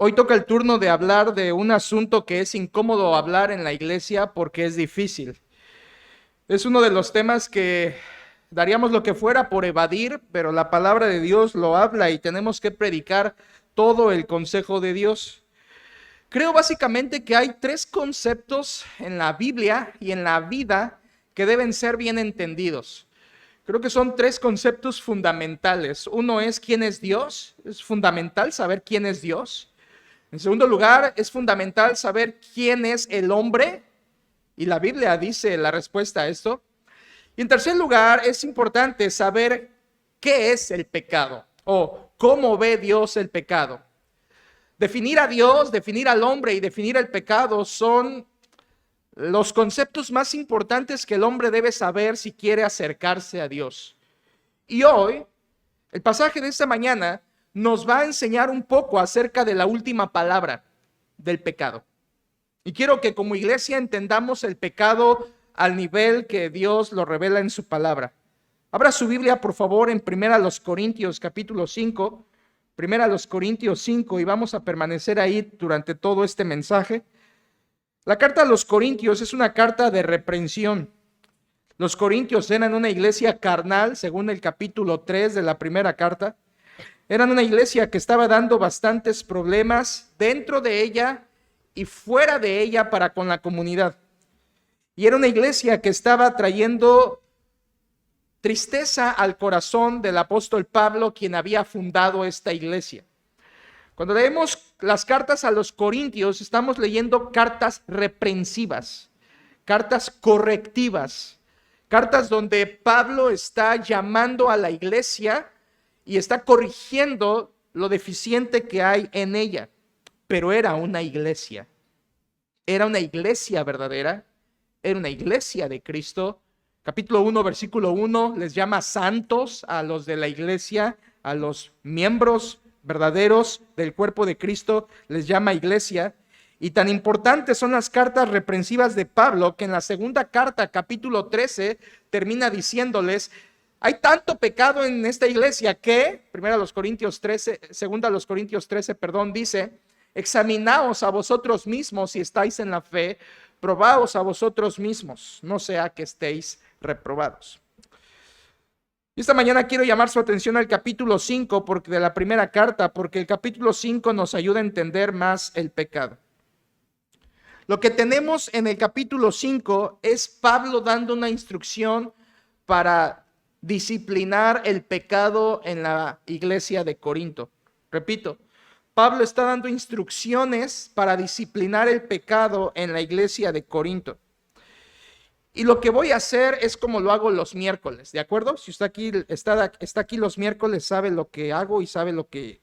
Hoy toca el turno de hablar de un asunto que es incómodo hablar en la iglesia porque es difícil. Es uno de los temas que daríamos lo que fuera por evadir, pero la palabra de Dios lo habla y tenemos que predicar todo el consejo de Dios. Creo básicamente que hay tres conceptos en la Biblia y en la vida que deben ser bien entendidos. Creo que son tres conceptos fundamentales. Uno es quién es Dios. Es fundamental saber quién es Dios. En segundo lugar, es fundamental saber quién es el hombre, y la Biblia dice la respuesta a esto. Y en tercer lugar, es importante saber qué es el pecado o cómo ve Dios el pecado. Definir a Dios, definir al hombre y definir el pecado son los conceptos más importantes que el hombre debe saber si quiere acercarse a Dios. Y hoy, el pasaje de esta mañana nos va a enseñar un poco acerca de la última palabra del pecado. Y quiero que como iglesia entendamos el pecado al nivel que Dios lo revela en su palabra. Abra su Biblia, por favor, en 1 Corintios capítulo 5, 1 Corintios 5, y vamos a permanecer ahí durante todo este mensaje. La carta a los Corintios es una carta de reprensión. Los Corintios eran una iglesia carnal, según el capítulo 3 de la primera carta. Eran una iglesia que estaba dando bastantes problemas dentro de ella y fuera de ella para con la comunidad. Y era una iglesia que estaba trayendo tristeza al corazón del apóstol Pablo, quien había fundado esta iglesia. Cuando leemos las cartas a los Corintios, estamos leyendo cartas reprensivas, cartas correctivas, cartas donde Pablo está llamando a la iglesia y está corrigiendo lo deficiente que hay en ella. Pero era una iglesia verdadera, era una iglesia de Cristo. Capítulo 1, versículo 1, les llama santos a los de la iglesia, a los miembros verdaderos del cuerpo de Cristo, les llama iglesia. Y tan importantes son las cartas reprensivas de Pablo que en la segunda carta, capítulo 13, termina diciéndoles: hay tanto pecado en esta iglesia que, 2 Corintios 13, dice: examinaos a vosotros mismos si estáis en la fe, probaos a vosotros mismos, no sea que estéis reprobados. Y esta mañana quiero llamar su atención al capítulo 5 de la primera carta, porque el capítulo 5 nos ayuda a entender más el pecado. Lo que tenemos en el capítulo 5 es Pablo dando una instrucción para disciplinar el pecado en la iglesia de Corinto. Repito, Pablo está dando instrucciones para disciplinar el pecado en la iglesia de Corinto. Y lo que voy a hacer es como lo hago los miércoles, ¿de acuerdo? Si usted está aquí los miércoles, sabe lo que hago y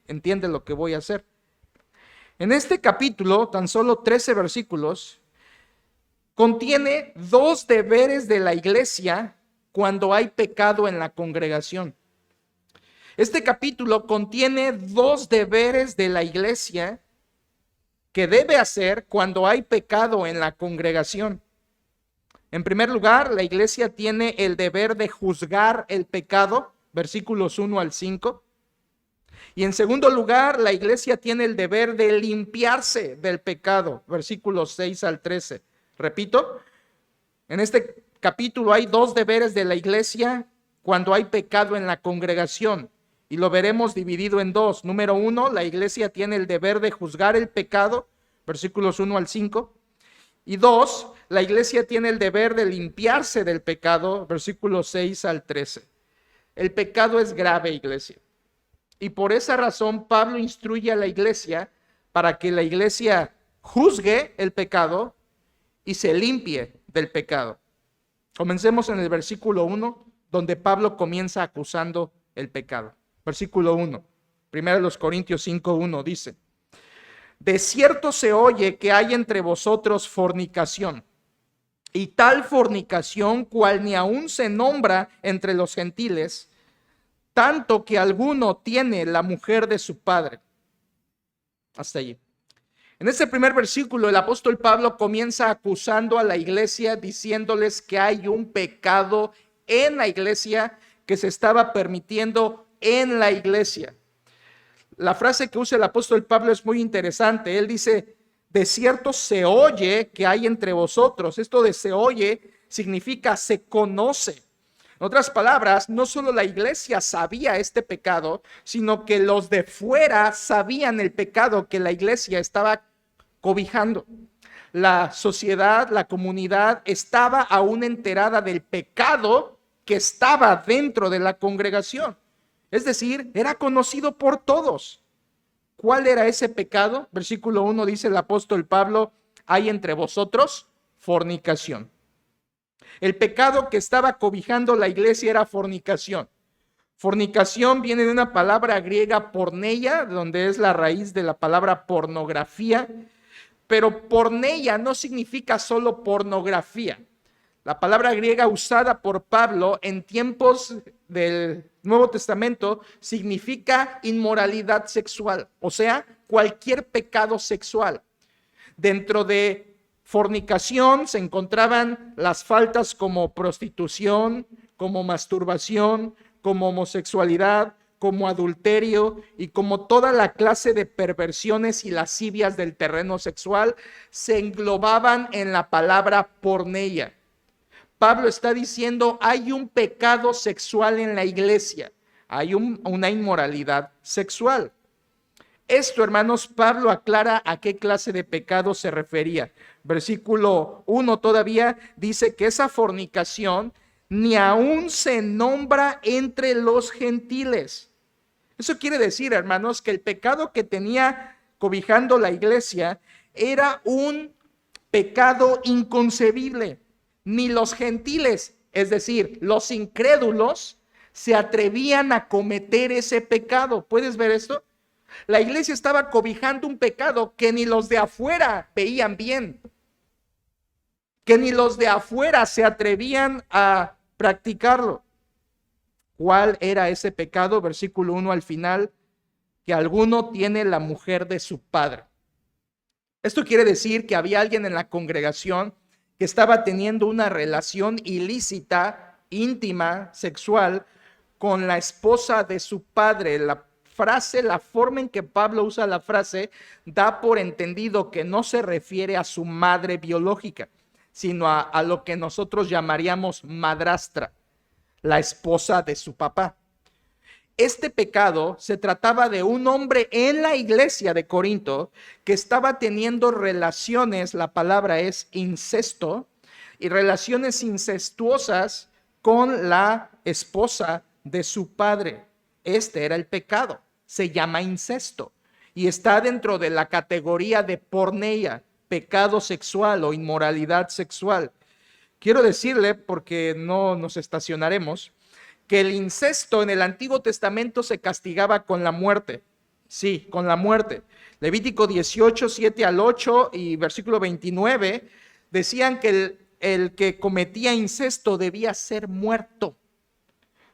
entiende lo que voy a hacer. En este capítulo, tan solo 13 versículos, contiene dos deberes de la iglesia cuando hay pecado en la congregación. Este capítulo contiene dos deberes de la iglesia que debe hacer cuando hay pecado en la congregación. En primer lugar, la iglesia tiene el deber de juzgar el pecado, versículos 1 al 5. Y en segundo lugar, la iglesia tiene el deber de limpiarse del pecado, versículos 6 al 13. Repito, en este capítulo hay dos deberes de la iglesia cuando hay pecado en la congregación, y lo veremos dividido en dos. Número 1, la iglesia tiene el deber de juzgar el pecado, versículos 1 al 5. Y 2, la iglesia tiene el deber de limpiarse del pecado, versículos 6 al 13. El pecado es grave, iglesia. Y por esa razón Pablo instruye a la iglesia para que la iglesia juzgue el pecado y se limpie del pecado. Comencemos en el versículo 1, donde Pablo comienza acusando el pecado. Versículo 1, 1 Corintios 5:1 dice: de cierto se oye que hay entre vosotros fornicación, y tal fornicación cual ni aún se nombra entre los gentiles, tanto que alguno tiene la mujer de su padre. Hasta allí. En este primer versículo, el apóstol Pablo comienza acusando a la iglesia, diciéndoles que hay un pecado en la iglesia que se estaba permitiendo en la iglesia. La frase que usa el apóstol Pablo es muy interesante. Él dice, de cierto se oye que hay entre vosotros. Esto de se oye significa se conoce. En otras palabras, no solo la iglesia sabía este pecado, sino que los de fuera sabían el pecado que la iglesia estaba cobijando. La sociedad, la comunidad estaba aún enterada del pecado que estaba dentro de la congregación. Es decir, era conocido por todos. ¿Cuál era ese pecado? Versículo 1 dice el apóstol Pablo, hay entre vosotros fornicación. El pecado que estaba cobijando la iglesia era fornicación. Fornicación viene de una palabra griega porneia, donde es la raíz de la palabra pornografía, pero porneia no significa solo pornografía. La palabra griega usada por Pablo en tiempos del Nuevo Testamento significa inmoralidad sexual, o sea, cualquier pecado sexual. Dentro de fornicación se encontraban las faltas como prostitución, como masturbación, como homosexualidad, como adulterio y como toda la clase de perversiones y lascivias del terreno sexual se englobaban en la palabra porneia. Pablo está diciendo, hay un pecado sexual en la iglesia, hay una inmoralidad sexual. Esto, hermanos, Pablo aclara a qué clase de pecado se refería. Versículo 1 todavía dice que esa fornicación ni aún se nombra entre los gentiles. Eso quiere decir, hermanos, que el pecado que tenía cobijando la iglesia era un pecado inconcebible. Ni los gentiles, es decir, los incrédulos, se atrevían a cometer ese pecado. ¿Puedes ver esto? La iglesia estaba cobijando un pecado que ni los de afuera veían bien, que ni los de afuera se atrevían a practicarlo. ¿Cuál era ese pecado? Versículo 1 al final, que alguno tiene la mujer de su padre. Esto quiere decir que había alguien en la congregación que estaba teniendo una relación ilícita, íntima, sexual, con la esposa de su padre. La frase, la forma en que Pablo usa la frase, da por entendido que no se refiere a su madre biológica, sino a lo que nosotros llamaríamos madrastra, la esposa de su papá. Este pecado se trataba de un hombre en la iglesia de Corinto que estaba teniendo relaciones, la palabra es incesto, y relaciones incestuosas con la esposa de su padre. Este era el pecado, se llama incesto y está dentro de la categoría de porneia, pecado sexual o inmoralidad sexual. Quiero decirle, porque no nos estacionaremos, que el incesto en el Antiguo Testamento se castigaba con la muerte. Sí, con la muerte. Levítico 18, 7 al 8 y versículo 29 decían que el que cometía incesto debía ser muerto,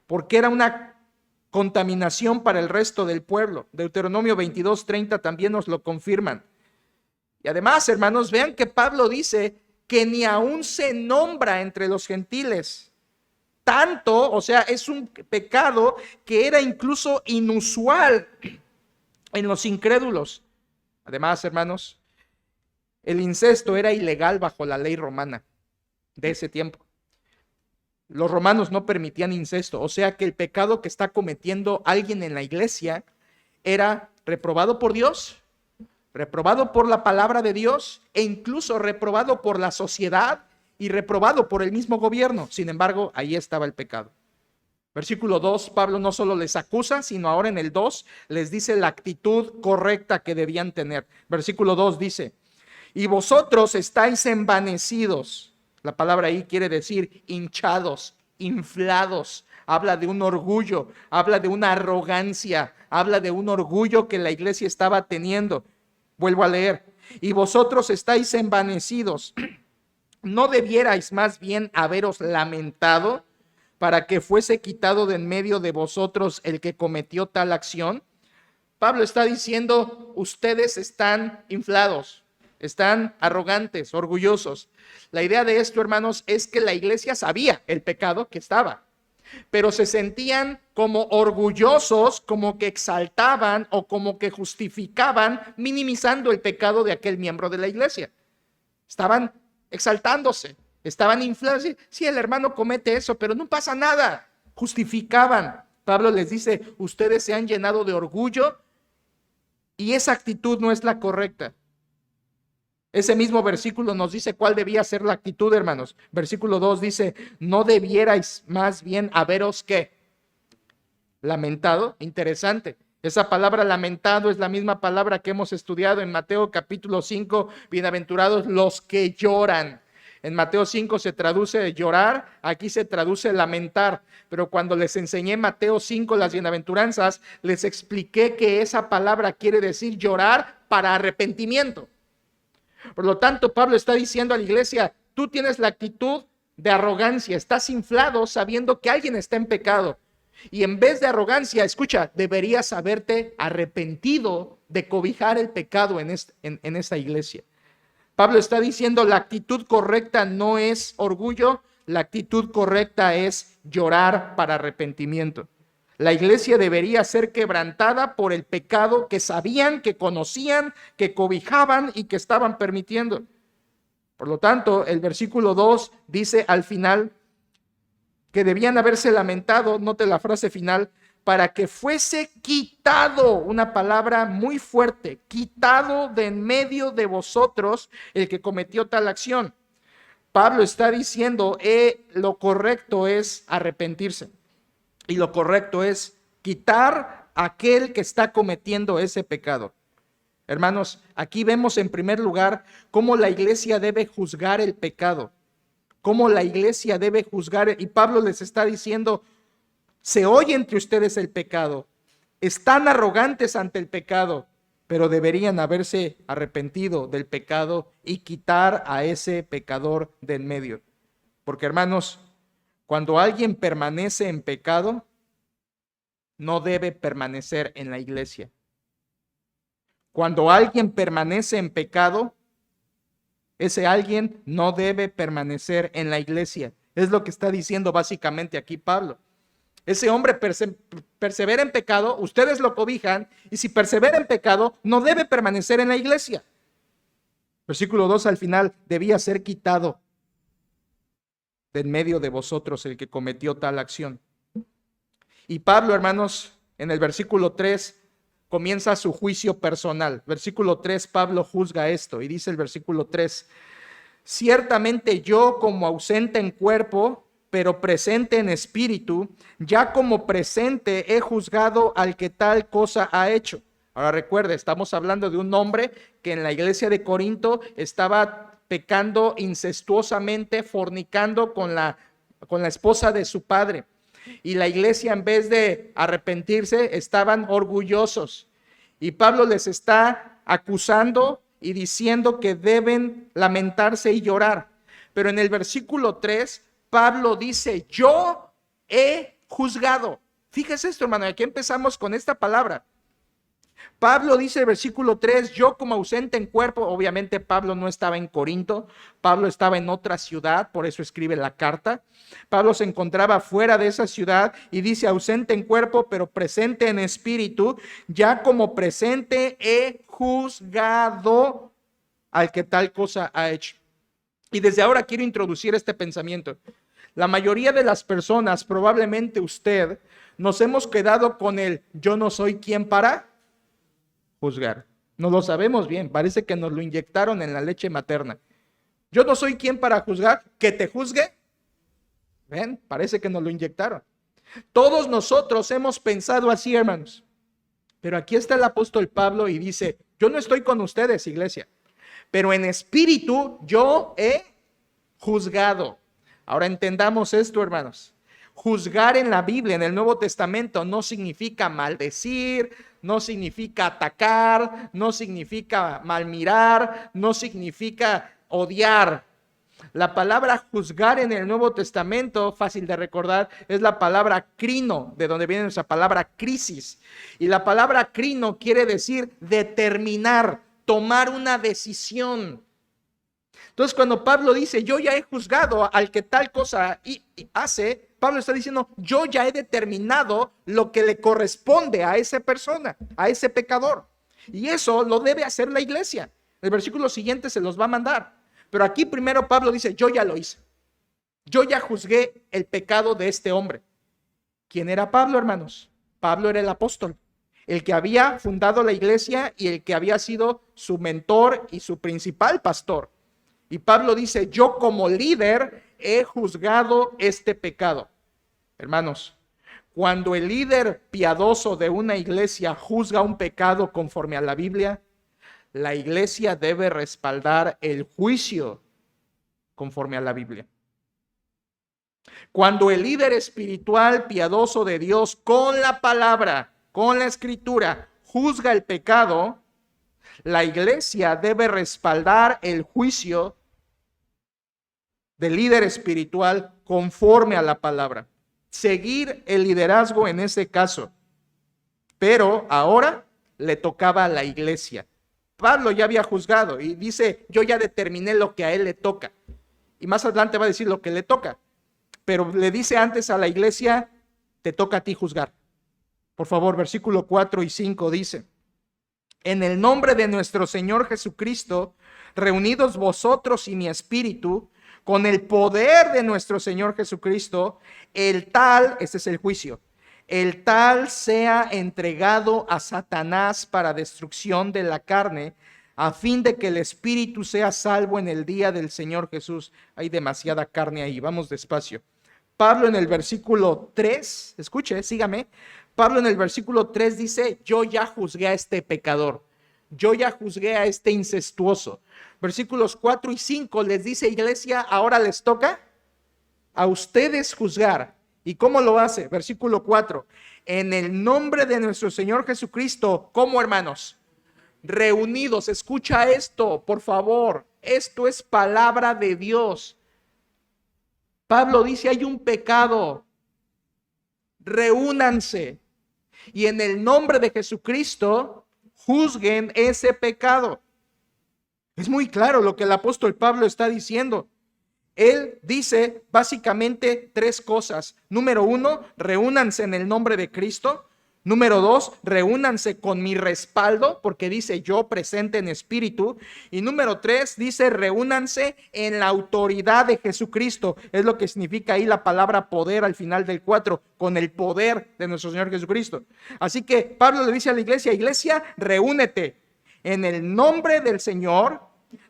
porque era una contaminación para el resto del pueblo. Deuteronomio 22, 30 también nos lo confirman. Y además, hermanos, vean que Pablo dice que ni aún se nombra entre los gentiles. Tanto, o sea, es un pecado que era incluso inusual en los incrédulos. Además, hermanos, el incesto era ilegal bajo la ley romana de ese tiempo. Los romanos no permitían incesto, o sea que el pecado que está cometiendo alguien en la iglesia era reprobado por Dios, reprobado por la palabra de Dios e incluso reprobado por la sociedad y reprobado por el mismo gobierno. Sin embargo, ahí estaba el pecado. Versículo 2, Pablo no solo les acusa, sino ahora en el 2 les dice la actitud correcta que debían tener. Versículo 2 dice, y vosotros estáis envanecidos. La palabra ahí quiere decir hinchados, inflados. Habla de un orgullo, habla de una arrogancia, habla de un orgullo que la iglesia estaba teniendo. Vuelvo a leer, y vosotros estáis envanecidos. ¿No debierais más bien haberos lamentado para que fuese quitado de en medio de vosotros el que cometió tal acción? Pablo está diciendo, ustedes están inflados, están arrogantes, orgullosos. La idea de esto, hermanos, es que la iglesia sabía el pecado que estaba. pero se sentían como orgullosos, como que exaltaban o como que justificaban, minimizando el pecado de aquel miembro de la iglesia. Estaban exaltándose, estaban inflados. Sí, el hermano comete eso, pero no pasa nada. Justificaban. Pablo les dice, ustedes se han llenado de orgullo y esa actitud no es la correcta. Ese mismo versículo nos dice cuál debía ser la actitud, hermanos. Versículo 2 dice, ¿no debierais más bien haberos qué? Lamentado. Interesante. Esa palabra lamentado es la misma palabra que hemos estudiado en Mateo capítulo 5, bienaventurados los que lloran. En Mateo 5 se traduce llorar, aquí se traduce lamentar, pero cuando les enseñé Mateo 5 las bienaventuranzas, les expliqué que esa palabra quiere decir llorar para arrepentimiento. Por lo tanto, Pablo está diciendo a la iglesia, tú tienes la actitud de arrogancia, estás inflado sabiendo que alguien está en pecado. Y en vez de arrogancia, escucha, deberías haberte arrepentido de cobijar el pecado en esta iglesia. Pablo está diciendo, la actitud correcta no es orgullo, la actitud correcta es llorar para arrepentimiento. La iglesia debería ser quebrantada por el pecado que sabían, que conocían, que cobijaban y que estaban permitiendo. Por lo tanto, el versículo 2 dice al final que debían haberse lamentado, note la frase final, para que fuese quitado, una palabra muy fuerte, quitado de en medio de vosotros el que cometió tal acción. Pablo está diciendo, lo correcto es arrepentirse. Y lo correcto es quitar a aquel que está cometiendo ese pecado. Hermanos, aquí vemos en primer lugar cómo la iglesia debe juzgar el pecado. Cómo la iglesia debe juzgar. Y Pablo les está diciendo, se oye entre ustedes el pecado. Están arrogantes ante el pecado, pero deberían haberse arrepentido del pecado y quitar a ese pecador de en medio. Porque, hermanos, cuando alguien permanece en pecado, no debe permanecer en la iglesia. Cuando alguien permanece en pecado, ese alguien no debe permanecer en la iglesia. Es lo que está diciendo básicamente aquí Pablo. Ese hombre persevera en pecado, ustedes lo cobijan, y si persevera en pecado, no debe permanecer en la iglesia. Versículo 2 al final, debía ser quitado de en medio de vosotros el que cometió tal acción. Y Pablo, hermanos, en el versículo 3 comienza su juicio personal. Versículo 3, Pablo juzga esto y dice el versículo 3, ciertamente yo como ausente en cuerpo, pero presente en espíritu, ya como presente he juzgado al que tal cosa ha hecho. Ahora recuerde, estamos hablando de un hombre que en la iglesia de Corinto estaba pecando incestuosamente, fornicando con la esposa de su padre. Y la iglesia, en vez de arrepentirse, estaban orgullosos. Y Pablo les está acusando y diciendo que deben lamentarse y llorar. Pero en el versículo 3, Pablo dice, yo he juzgado. Fíjese esto, hermano, aquí empezamos con esta palabra. Pablo dice en el versículo 3, yo como ausente en cuerpo, obviamente Pablo no estaba en Corinto, Pablo estaba en otra ciudad, por eso escribe la carta. Pablo se encontraba fuera de esa ciudad y dice ausente en cuerpo, pero presente en espíritu, ya como presente he juzgado al que tal cosa ha hecho. Y desde ahora quiero introducir este pensamiento. La mayoría de las personas, probablemente usted, nos hemos quedado con el yo no soy quien para juzgar. No lo sabemos bien, parece que nos lo inyectaron en la leche materna. Yo no soy quien para juzgar, que te juzgue. Ven, parece que nos lo inyectaron. Todos nosotros hemos pensado así, hermanos. Pero aquí está el apóstol Pablo y dice, yo no estoy con ustedes, iglesia, pero en espíritu yo he juzgado. Ahora entendamos esto, hermanos. Juzgar en la Biblia, en el Nuevo Testamento, no significa maldecir, no significa atacar, no significa malmirar, no significa odiar. La palabra juzgar en el Nuevo Testamento, fácil de recordar, es la palabra crino, de donde viene esa palabra crisis. Y la palabra crino quiere decir determinar, tomar una decisión. Entonces, cuando Pablo dice, yo ya he juzgado al que tal cosa hace, Pablo está diciendo, yo ya he determinado lo que le corresponde a esa persona, a ese pecador. Y eso lo debe hacer la iglesia. El versículo siguiente se los va a mandar. Pero aquí primero Pablo dice, yo ya lo hice. Yo ya juzgué el pecado de este hombre. ¿Quién era Pablo, hermanos? Pablo era el apóstol, el que había fundado la iglesia y el que había sido su mentor y su principal pastor. Y Pablo dice, yo como líder he juzgado este pecado. Hermanos, cuando el líder piadoso de una iglesia juzga un pecado conforme a la Biblia, la iglesia debe respaldar el juicio conforme a la Biblia. Cuando el líder espiritual piadoso de Dios con la palabra, con la escritura, juzga el pecado, la iglesia debe respaldar el juicio del líder espiritual conforme a la palabra. Seguir el liderazgo en ese caso. Pero ahora le tocaba a la iglesia. Pablo ya había juzgado y dice, yo ya determiné lo que a él le toca. Y más adelante va a decir lo que le toca. Pero le dice antes a la iglesia, te toca a ti juzgar. Por favor, versículo 4 y 5 dice, en el nombre de nuestro Señor Jesucristo, reunidos vosotros y mi espíritu, con el poder de nuestro Señor Jesucristo, el tal, este es el juicio, el tal sea entregado a Satanás para destrucción de la carne, a fin de que el espíritu sea salvo en el día del Señor Jesús. Hay demasiada carne ahí, vamos despacio. Pablo en el versículo 3, escuche, sígame. Pablo en el versículo 3 dice, yo ya juzgué a este pecador, yo ya juzgué a este incestuoso. Versículos 4 y 5 les dice, iglesia, ahora les toca a ustedes juzgar. ¿Y cómo lo hace? Versículo 4, en el nombre de nuestro Señor Jesucristo, ¿cómo, hermanos? Reunidos, escucha esto, por favor, esto es palabra de Dios. Pablo dice, hay un pecado, reúnanse y en el nombre de Jesucristo juzguen ese pecado. Es muy claro lo que el apóstol Pablo está diciendo. Él dice básicamente tres cosas. Número 1, reúnanse en el nombre de Cristo. Número 2, reúnanse con mi respaldo, porque dice yo presente en espíritu. Y número 3, dice reúnanse en la autoridad de Jesucristo. Es lo que significa ahí la palabra poder al final del 4, con el poder de nuestro Señor Jesucristo. Así que Pablo le dice a la iglesia, iglesia, reúnete en el nombre del Señor,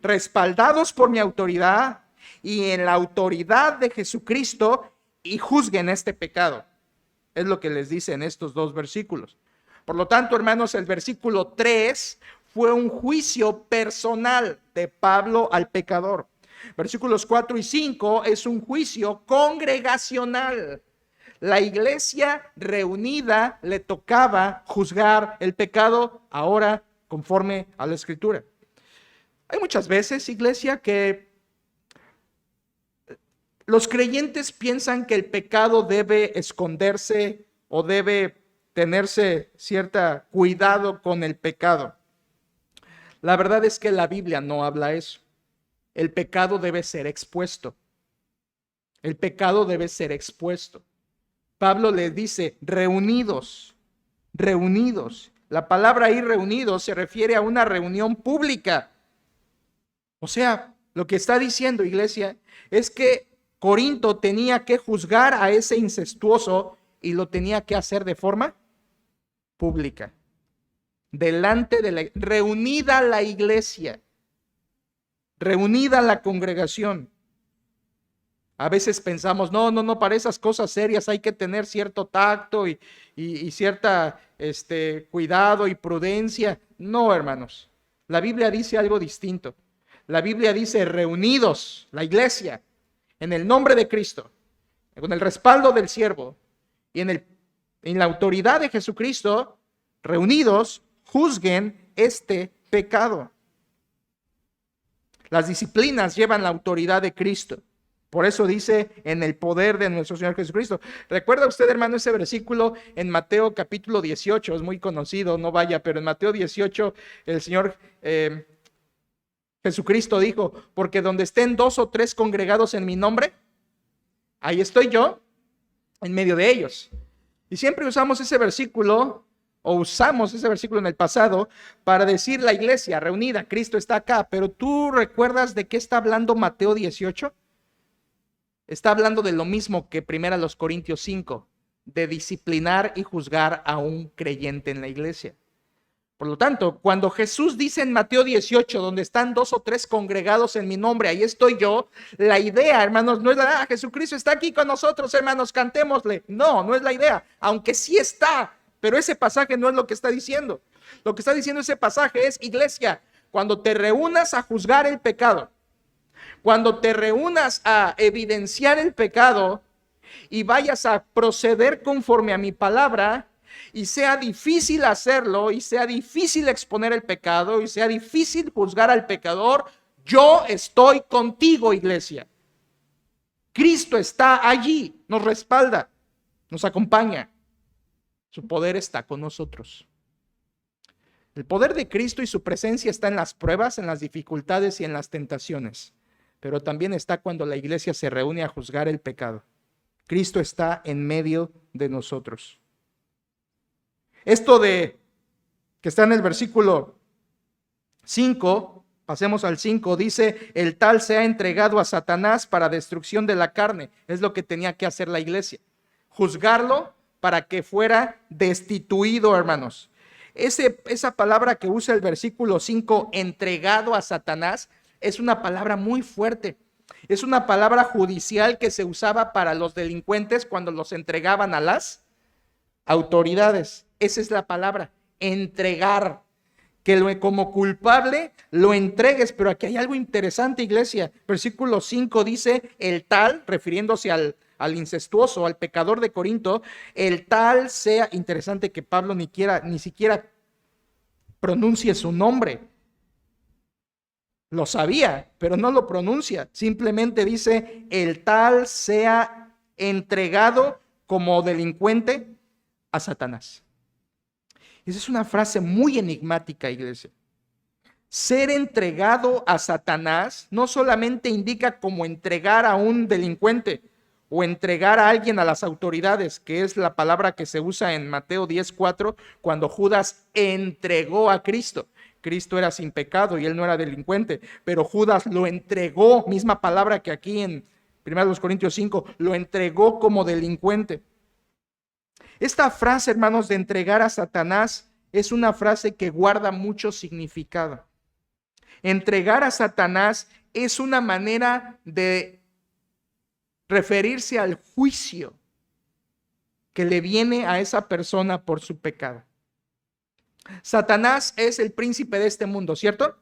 respaldados por mi autoridad y en la autoridad de Jesucristo, y juzguen este pecado. Es lo que les dice en estos dos versículos. Por lo tanto, hermanos, el versículo 3 fue un juicio personal de Pablo al pecador. Versículos 4 y 5 es un juicio congregacional. La iglesia reunida le tocaba juzgar el pecado ahora conforme a la Escritura. Hay muchas veces, iglesia, que los creyentes piensan que el pecado debe esconderse o debe tenerse cierto cuidado con el pecado. La verdad es que la Biblia no habla eso. El pecado debe ser expuesto. El pecado debe ser expuesto. Pablo le dice, reunidos, reunidos. La palabra ahí reunidos se refiere a una reunión pública. O sea, lo que está diciendo, iglesia, es que Corinto tenía que juzgar a ese incestuoso y lo tenía que hacer de forma pública. Delante de la reunida la iglesia, reunida la congregación. A veces pensamos, no, para esas cosas serias hay que tener cierto tacto y cierta cuidado y prudencia. No, hermanos, la Biblia dice algo distinto. La Biblia dice reunidos, la iglesia, en el nombre de Cristo, con el respaldo del siervo y en la autoridad de Jesucristo, reunidos, juzguen este pecado. Las disciplinas llevan la autoridad de Cristo. Por eso dice, en el poder de nuestro Señor Jesucristo. ¿Recuerda usted, hermano, ese versículo en Mateo capítulo 18? Es muy conocido, no vaya, pero en Mateo 18 el Señor Jesucristo dijo, porque donde estén 2 o 3 congregados en mi nombre, ahí estoy yo. en medio de ellos. Y siempre usamos ese versículo, o usamos ese versículo en el pasado, para decir la iglesia reunida, Cristo está acá. Pero ¿tú recuerdas de qué está hablando Mateo 18? Está hablando de lo mismo que 1 Corintios 5, de disciplinar y juzgar a un creyente en la iglesia. Por lo tanto, cuando Jesús dice en Mateo 18, donde están 2 o 3 congregados en mi nombre, ahí estoy yo, la idea, hermanos, no es Jesucristo está aquí con nosotros, hermanos, cantémosle. No, no es la idea, aunque sí está, pero ese pasaje no es lo que está diciendo. Lo que está diciendo ese pasaje es, iglesia, cuando te reúnas a juzgar el pecado, cuando te reúnas a evidenciar el pecado y vayas a proceder conforme a mi palabra, y sea difícil hacerlo, y sea difícil exponer el pecado, y sea difícil juzgar al pecador, yo estoy contigo, iglesia. Cristo está allí, nos respalda, nos acompaña. Su poder está con nosotros. El poder de Cristo y su presencia está en las pruebas, en las dificultades y en las tentaciones, pero también está cuando la iglesia se reúne a juzgar el pecado. Cristo está en medio de nosotros. Esto de que está en el versículo 5, pasemos al 5, dice, el tal se ha entregado a Satanás para destrucción de la carne. Es lo que tenía que hacer la iglesia, juzgarlo para que fuera destituido, hermanos. Esa palabra que usa el versículo 5, entregado a Satanás, es una palabra muy fuerte. Es una palabra judicial que se usaba para los delincuentes cuando los entregaban a las autoridades. Esa es la palabra, entregar, que como culpable lo entregues. Pero aquí hay algo interesante, iglesia. Versículo 5 dice, el tal, refiriéndose al incestuoso, al pecador de Corinto, el tal sea, interesante que Pablo ni siquiera pronuncie su nombre. Lo sabía, pero no lo pronuncia. Simplemente dice, el tal sea entregado como delincuente a Satanás. Esa es una frase muy enigmática, iglesia. Ser entregado a Satanás no solamente indica como entregar a un delincuente o entregar a alguien a las autoridades, que es la palabra que se usa en Mateo 10:4, cuando Judas entregó a Cristo. Cristo era sin pecado y él no era delincuente, pero Judas lo entregó, misma palabra que aquí en 1 Corintios 5, lo entregó como delincuente. Esta frase, hermanos, de entregar a Satanás es una frase que guarda mucho significado. Entregar a Satanás es una manera de referirse al juicio que le viene a esa persona por su pecado. Satanás es el príncipe de este mundo, ¿cierto?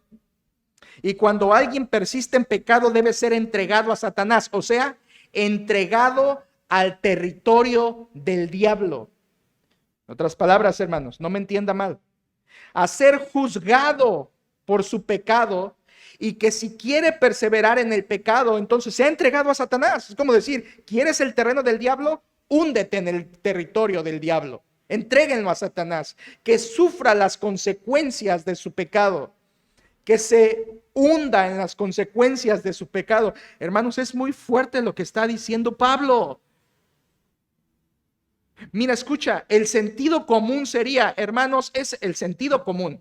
Y cuando alguien persiste en pecado debe ser entregado a Satanás, o sea, entregado al territorio del diablo. En otras palabras, hermanos, no me entienda mal. A ser juzgado por su pecado y que si quiere perseverar en el pecado, entonces se ha entregado a Satanás. Es como decir, ¿quieres el terreno del diablo? Húndete en el territorio del diablo. Entréguenlo a Satanás, que sufra las consecuencias de su pecado, que se hunda en las consecuencias de su pecado. Hermanos, es muy fuerte lo que está diciendo Pablo. Mira, escucha, el sentido común sería, hermanos, es el sentido común.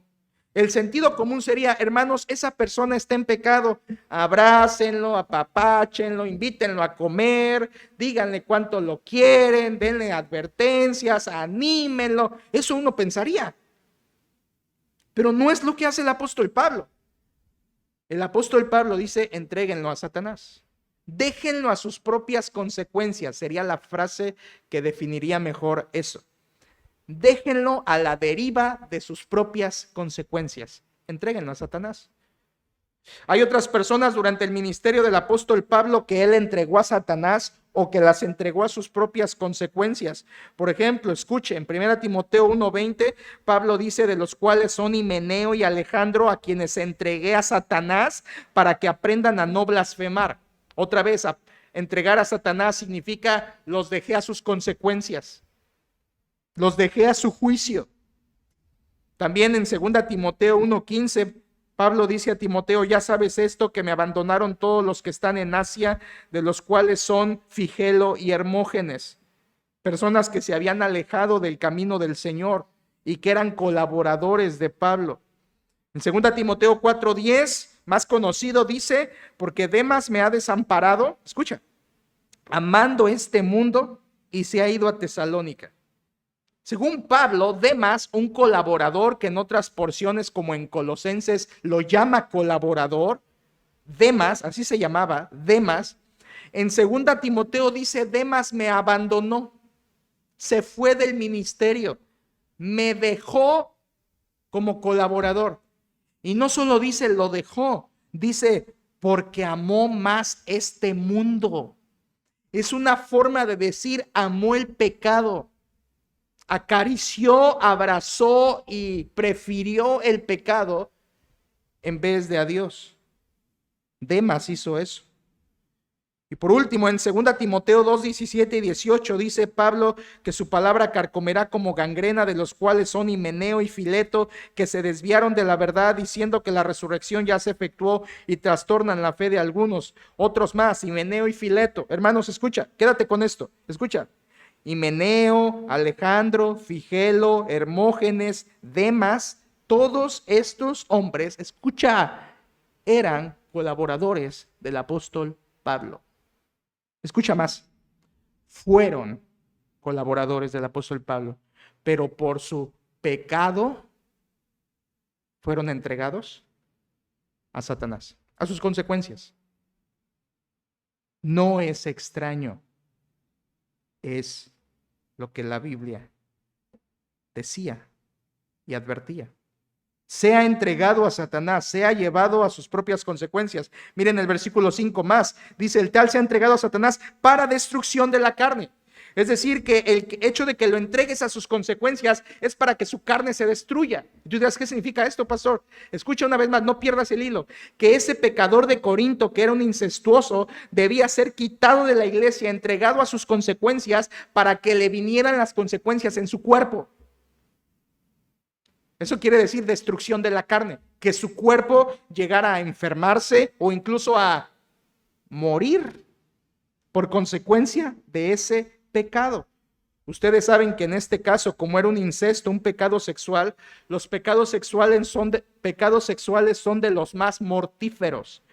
El sentido común sería, hermanos, esa persona está en pecado, abrácenlo, apapáchenlo, invítenlo a comer, díganle cuánto lo quieren, denle advertencias, anímenlo. Eso uno pensaría. Pero no es lo que hace el apóstol Pablo. El apóstol Pablo dice, entréguenlo a Satanás. Déjenlo a sus propias consecuencias, sería la frase que definiría mejor eso. Déjenlo a la deriva de sus propias consecuencias. Entréguenlo a Satanás. Hay otras personas durante el ministerio del apóstol Pablo que él entregó a Satanás o que las entregó a sus propias consecuencias. Por ejemplo, escuchen, 1 Timoteo 1:20, Pablo dice, de los cuales son Himeneo y Alejandro, a quienes entregué a Satanás para que aprendan a no blasfemar. Otra vez, entregar a Satanás significa los dejé a sus consecuencias. Los dejé a su juicio. También en 2 Timoteo 1:15, Pablo dice a Timoteo, ya sabes esto, que me abandonaron todos los que están en Asia, de los cuales son Figelo y Hermógenes. personas que se habían alejado del camino del Señor y que eran colaboradores de Pablo. En 2 Timoteo 4:10, más conocido, dice, porque Demas me ha desamparado, escucha, amando este mundo y se ha ido a Tesalónica. Según Pablo, Demas, un colaborador que en otras porciones como en Colosenses lo llama colaborador, Demas, así se llamaba, Demas, en 2 Timoteo dice, Demas me abandonó, se fue del ministerio, me dejó como colaborador. Y no solo dice lo dejó, dice porque amó más este mundo. Es una forma de decir amó el pecado. Acarició, abrazó y prefirió el pecado en vez de a Dios. Demas hizo eso. Y por último, en 2 Timoteo 2:17 y 18 dice Pablo que su palabra carcomerá como gangrena, de los cuales son Himeneo y Fileto, que se desviaron de la verdad diciendo que la resurrección ya se efectuó y trastornan la fe de algunos. Otros más, Himeneo y Fileto. Hermanos, escucha, quédate con esto, escucha. Himeneo, Alejandro, Figelo, Hermógenes, Demas, todos estos hombres, escucha, eran colaboradores del apóstol Pablo. Escucha más, fueron colaboradores del apóstol Pablo, pero por su pecado fueron entregados a Satanás, a sus consecuencias. No es extraño, es lo que la Biblia decía y advertía. Sea entregado a Satanás, sea llevado a sus propias consecuencias. Miren el versículo 5 más, dice, el tal sea entregado a Satanás para destrucción de la carne. Es decir, que el hecho de que lo entregues a sus consecuencias es para que su carne se destruya. ¿Tú dirás qué significa esto, pastor? Escucha una vez más, no pierdas el hilo. Que ese pecador de Corinto, que era un incestuoso, debía ser quitado de la iglesia, entregado a sus consecuencias para que le vinieran las consecuencias en su cuerpo. Eso quiere decir destrucción de la carne, que su cuerpo llegara a enfermarse o incluso a morir por consecuencia de ese pecado. Ustedes saben que en este caso, como era un incesto, un pecado sexual, los pecados sexuales son de los más mortíferos.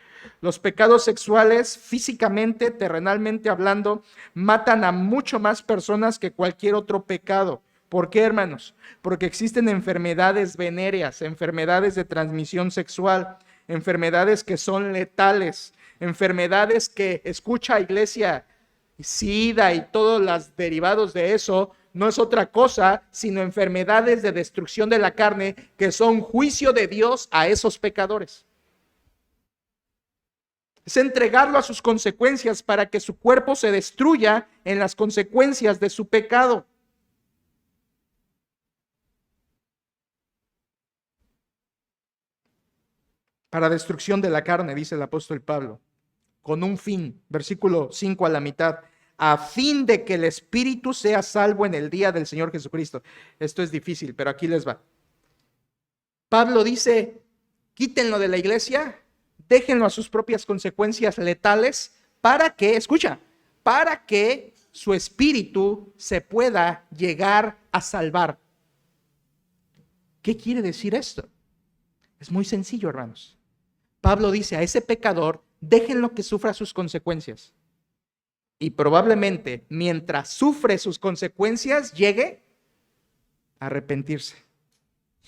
Los pecados sexuales, físicamente, terrenalmente hablando, matan a mucho más personas que cualquier otro pecado. ¿Por qué, hermanos? Porque existen enfermedades venéreas, enfermedades de transmisión sexual, enfermedades que son letales, enfermedades que, escucha, iglesia, SIDA y todos los derivados de eso, no es otra cosa sino enfermedades de destrucción de la carne que son juicio de Dios a esos pecadores. Es entregarlo a sus consecuencias para que su cuerpo se destruya en las consecuencias de su pecado. Para destrucción de la carne, dice el apóstol Pablo, con un fin, versículo 5 a la mitad, a fin de que el espíritu sea salvo en el día del Señor Jesucristo. Esto es difícil, pero aquí les va. Pablo dice, quítenlo de la iglesia, déjenlo a sus propias consecuencias letales, para que, escucha, para que su espíritu se pueda llegar a salvar. ¿Qué quiere decir esto? Es muy sencillo, hermanos. Pablo dice a ese pecador, déjenlo que sufra sus consecuencias. Y probablemente mientras sufre sus consecuencias llegue a arrepentirse.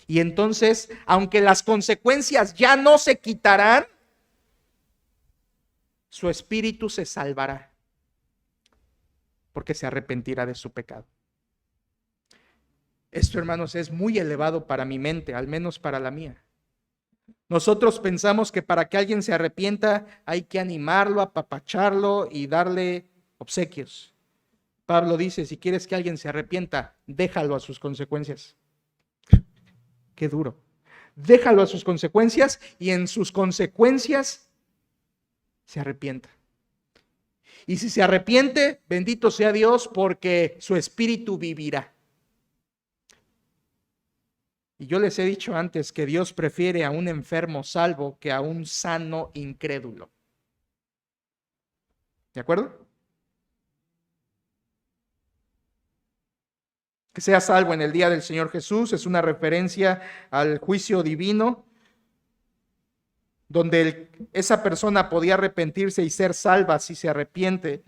Y entonces, aunque las consecuencias ya no se quitarán, su espíritu se salvará porque se arrepentirá de su pecado. Esto, hermanos, es muy elevado para mi mente, al menos para la mía. Nosotros pensamos que para que alguien se arrepienta hay que animarlo, apapacharlo y darle obsequios. Pablo dice, si quieres que alguien se arrepienta, déjalo a sus consecuencias. Qué duro. Déjalo a sus consecuencias y en sus consecuencias se arrepienta. Y si se arrepiente, bendito sea Dios porque su espíritu vivirá. Y yo les he dicho antes que Dios prefiere a un enfermo salvo que a un sano incrédulo. ¿De acuerdo? que sea salvo en el día del Señor Jesús. Es una referencia al juicio divino, donde esa persona podía arrepentirse y ser salva si se arrepiente,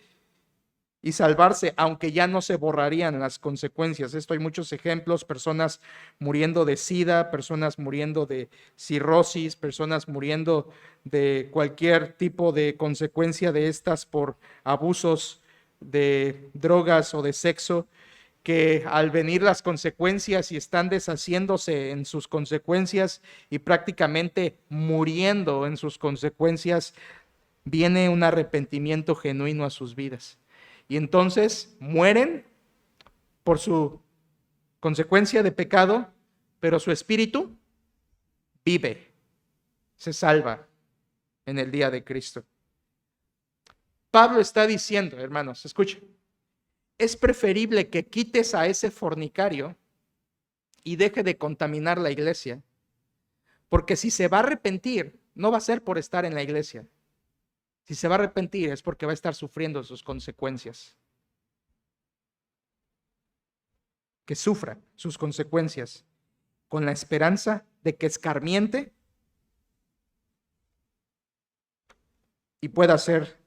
y salvarse, aunque ya no se borrarían las consecuencias. Esto hay muchos ejemplos: personas muriendo de SIDA, personas muriendo de cirrosis, personas muriendo de cualquier tipo de consecuencia de estas por abusos de drogas o de sexo, que al venir las consecuencias y están deshaciéndose en sus consecuencias y prácticamente muriendo en sus consecuencias, viene un arrepentimiento genuino a sus vidas. Y entonces mueren por su consecuencia de pecado, pero su espíritu vive, se salva en el día de Cristo. Pablo está diciendo, hermanos, escuchen, es preferible que quites a ese fornicario y deje de contaminar la iglesia, porque si se va a arrepentir, no va a ser por estar en la iglesia. Si se va a arrepentir es porque va a estar sufriendo sus consecuencias. Que sufra sus consecuencias con la esperanza de que escarmiente y pueda ser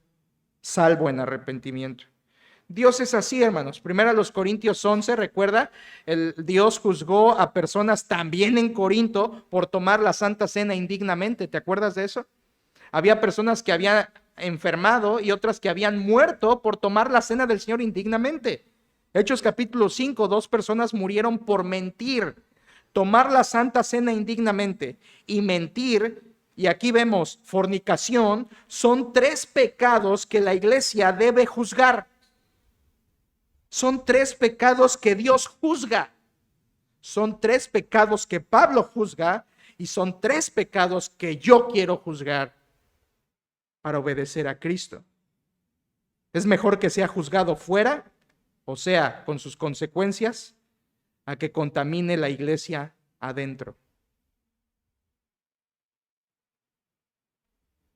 salvo en arrepentimiento. Dios es así, hermanos. Primero los Corintios 11, recuerda, Dios juzgó a personas también en Corinto por tomar la Santa Cena indignamente. ¿Te acuerdas de eso? Había personas que habían enfermado y otras que habían muerto por tomar la cena del Señor indignamente. Hechos capítulo 5, 2 personas murieron por mentir. Tomar la Santa Cena indignamente y mentir, y aquí vemos fornicación, son 3 pecados que la iglesia debe juzgar. Son 3 pecados que Dios juzga. Son 3 pecados que Pablo juzga y son 3 pecados que yo quiero juzgar para obedecer a Cristo. Es mejor que sea juzgado fuera, o sea, con sus consecuencias, a que contamine la iglesia adentro.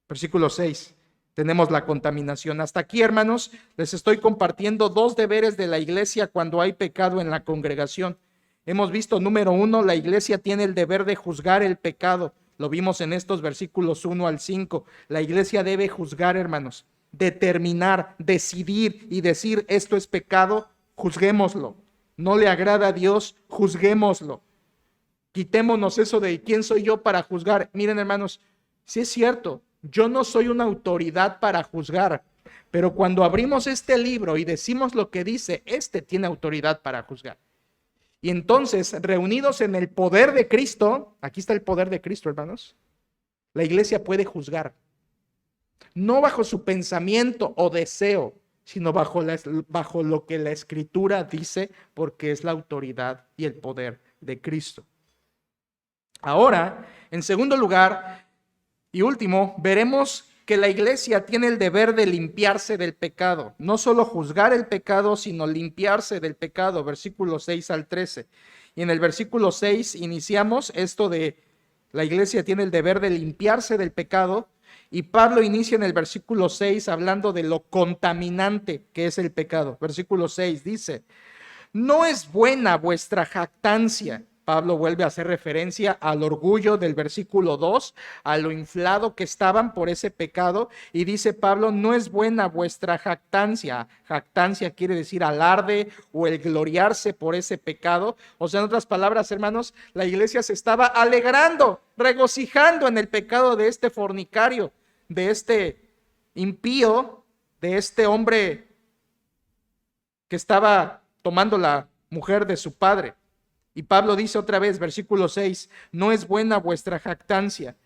Versículo 6. Tenemos la contaminación. Hasta aquí, hermanos, les estoy compartiendo 2 deberes de la iglesia cuando hay pecado en la congregación. Hemos visto, número 1, la iglesia tiene el deber de juzgar el pecado. Lo vimos en estos versículos 1 al 5. La iglesia debe juzgar, hermanos, determinar, decidir y decir: esto es pecado, juzguémoslo. No le agrada a Dios, juzguémoslo. Quitémonos eso de ¿quién soy yo para juzgar? Miren, hermanos, sí es cierto, yo no soy una autoridad para juzgar, pero cuando abrimos este libro y decimos lo que dice, tiene autoridad para juzgar. Y entonces, reunidos en el poder de Cristo, aquí está el poder de Cristo, hermanos, la iglesia puede juzgar. No bajo su pensamiento o deseo, sino bajo lo que la Escritura dice, porque es la autoridad y el poder de Cristo. Ahora, en segundo lugar y último, veremos que la iglesia tiene el deber de limpiarse del pecado. No solo juzgar el pecado, sino limpiarse del pecado. Versículos 6 al 13. Y en el versículo 6 iniciamos esto de la iglesia tiene el deber de limpiarse del pecado. Y Pablo inicia en el versículo 6 hablando de lo contaminante que es el pecado. Versículo 6 dice: no es buena vuestra jactancia. Pablo vuelve a hacer referencia al orgullo del versículo 2, a lo inflado que estaban por ese pecado, y dice Pablo: no es buena vuestra jactancia. Jactancia quiere decir alarde o el gloriarse por ese pecado. O sea, en otras palabras, hermanos, la iglesia se estaba alegrando, regocijando en el pecado de este fornicario, de este impío, de este hombre que estaba tomando la mujer de su padre. Y Pablo dice otra vez, versículo 6, no es buena vuestra jactancia.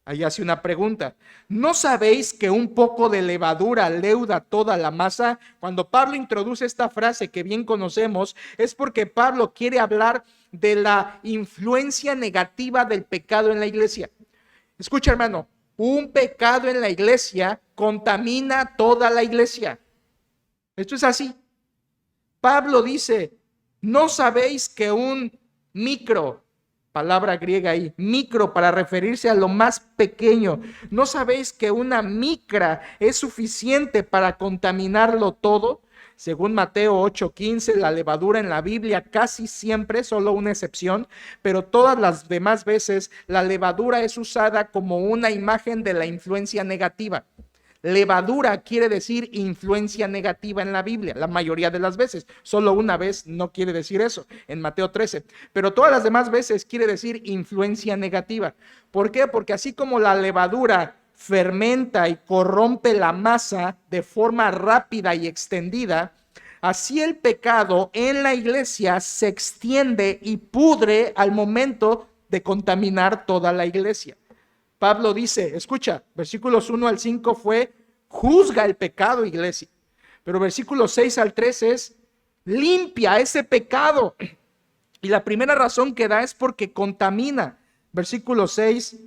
Ahí hace una pregunta. ¿No sabéis que un poco de levadura leuda toda la masa? Cuando Pablo introduce esta frase que bien conocemos, es porque Pablo quiere hablar de la influencia negativa del pecado en la iglesia. Escucha, hermano, un pecado en la iglesia contamina toda la iglesia. Esto es así. Pablo dice: ¿no sabéis que un micro, palabra griega ahí, micro para referirse a lo más pequeño, ¿no sabéis que una micra es suficiente para contaminarlo todo? Según Mateo 8:15, la levadura en la Biblia casi siempre, solo una excepción, pero todas las demás veces la levadura es usada como una imagen de la influencia negativa. Levadura quiere decir influencia negativa en la Biblia, la mayoría de las veces. Solo una vez no quiere decir eso, en Mateo 13. Pero todas las demás veces quiere decir influencia negativa. ¿Por qué? Porque así como la levadura fermenta y corrompe la masa de forma rápida y extendida, así el pecado en la iglesia se extiende y pudre al momento de contaminar toda la iglesia. Pablo dice, escucha, versículos 1 al 5 fue, juzga el pecado, iglesia. Pero versículos 6 al 13 es, limpia ese pecado. Y la primera razón que da es porque contamina. Versículo 6,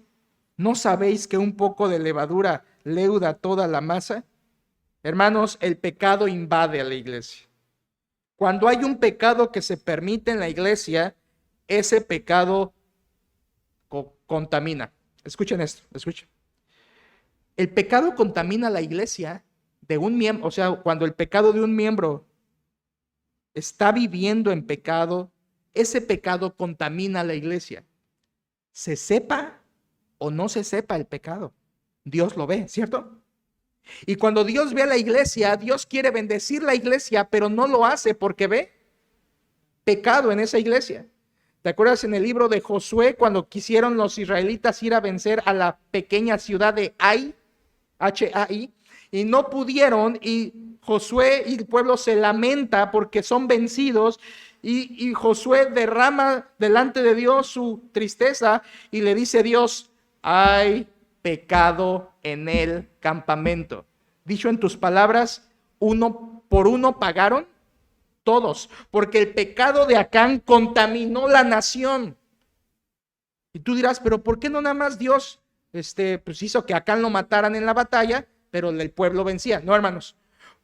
¿no sabéis que un poco de levadura leuda toda la masa? Hermanos, el pecado invade a la iglesia. Cuando hay un pecado que se permite en la iglesia, ese pecado contamina. Escuchen esto, escuchen. El pecado contamina la iglesia de un miembro, o sea, cuando el pecado de un miembro está viviendo en pecado, ese pecado contamina la iglesia. Se sepa o no se sepa el pecado, Dios lo ve, ¿cierto? Y cuando Dios ve a la iglesia, Dios quiere bendecir la iglesia, pero no lo hace porque ve pecado en esa iglesia. ¿Te acuerdas en el libro de Josué cuando quisieron los israelitas ir a vencer a la pequeña ciudad de Ai, H-A-I, y no pudieron, y Josué y el pueblo se lamenta porque son vencidos, y Josué derrama delante de Dios su tristeza y le dice a Dios, hay pecado en el campamento. Dicho en tus palabras, uno por uno pagaron todos, porque el pecado de Acán contaminó la nación. Y tú dirás, pero ¿por qué no nada más Dios pues hizo que Acán lo mataran en la batalla, pero el pueblo vencía? No, hermanos,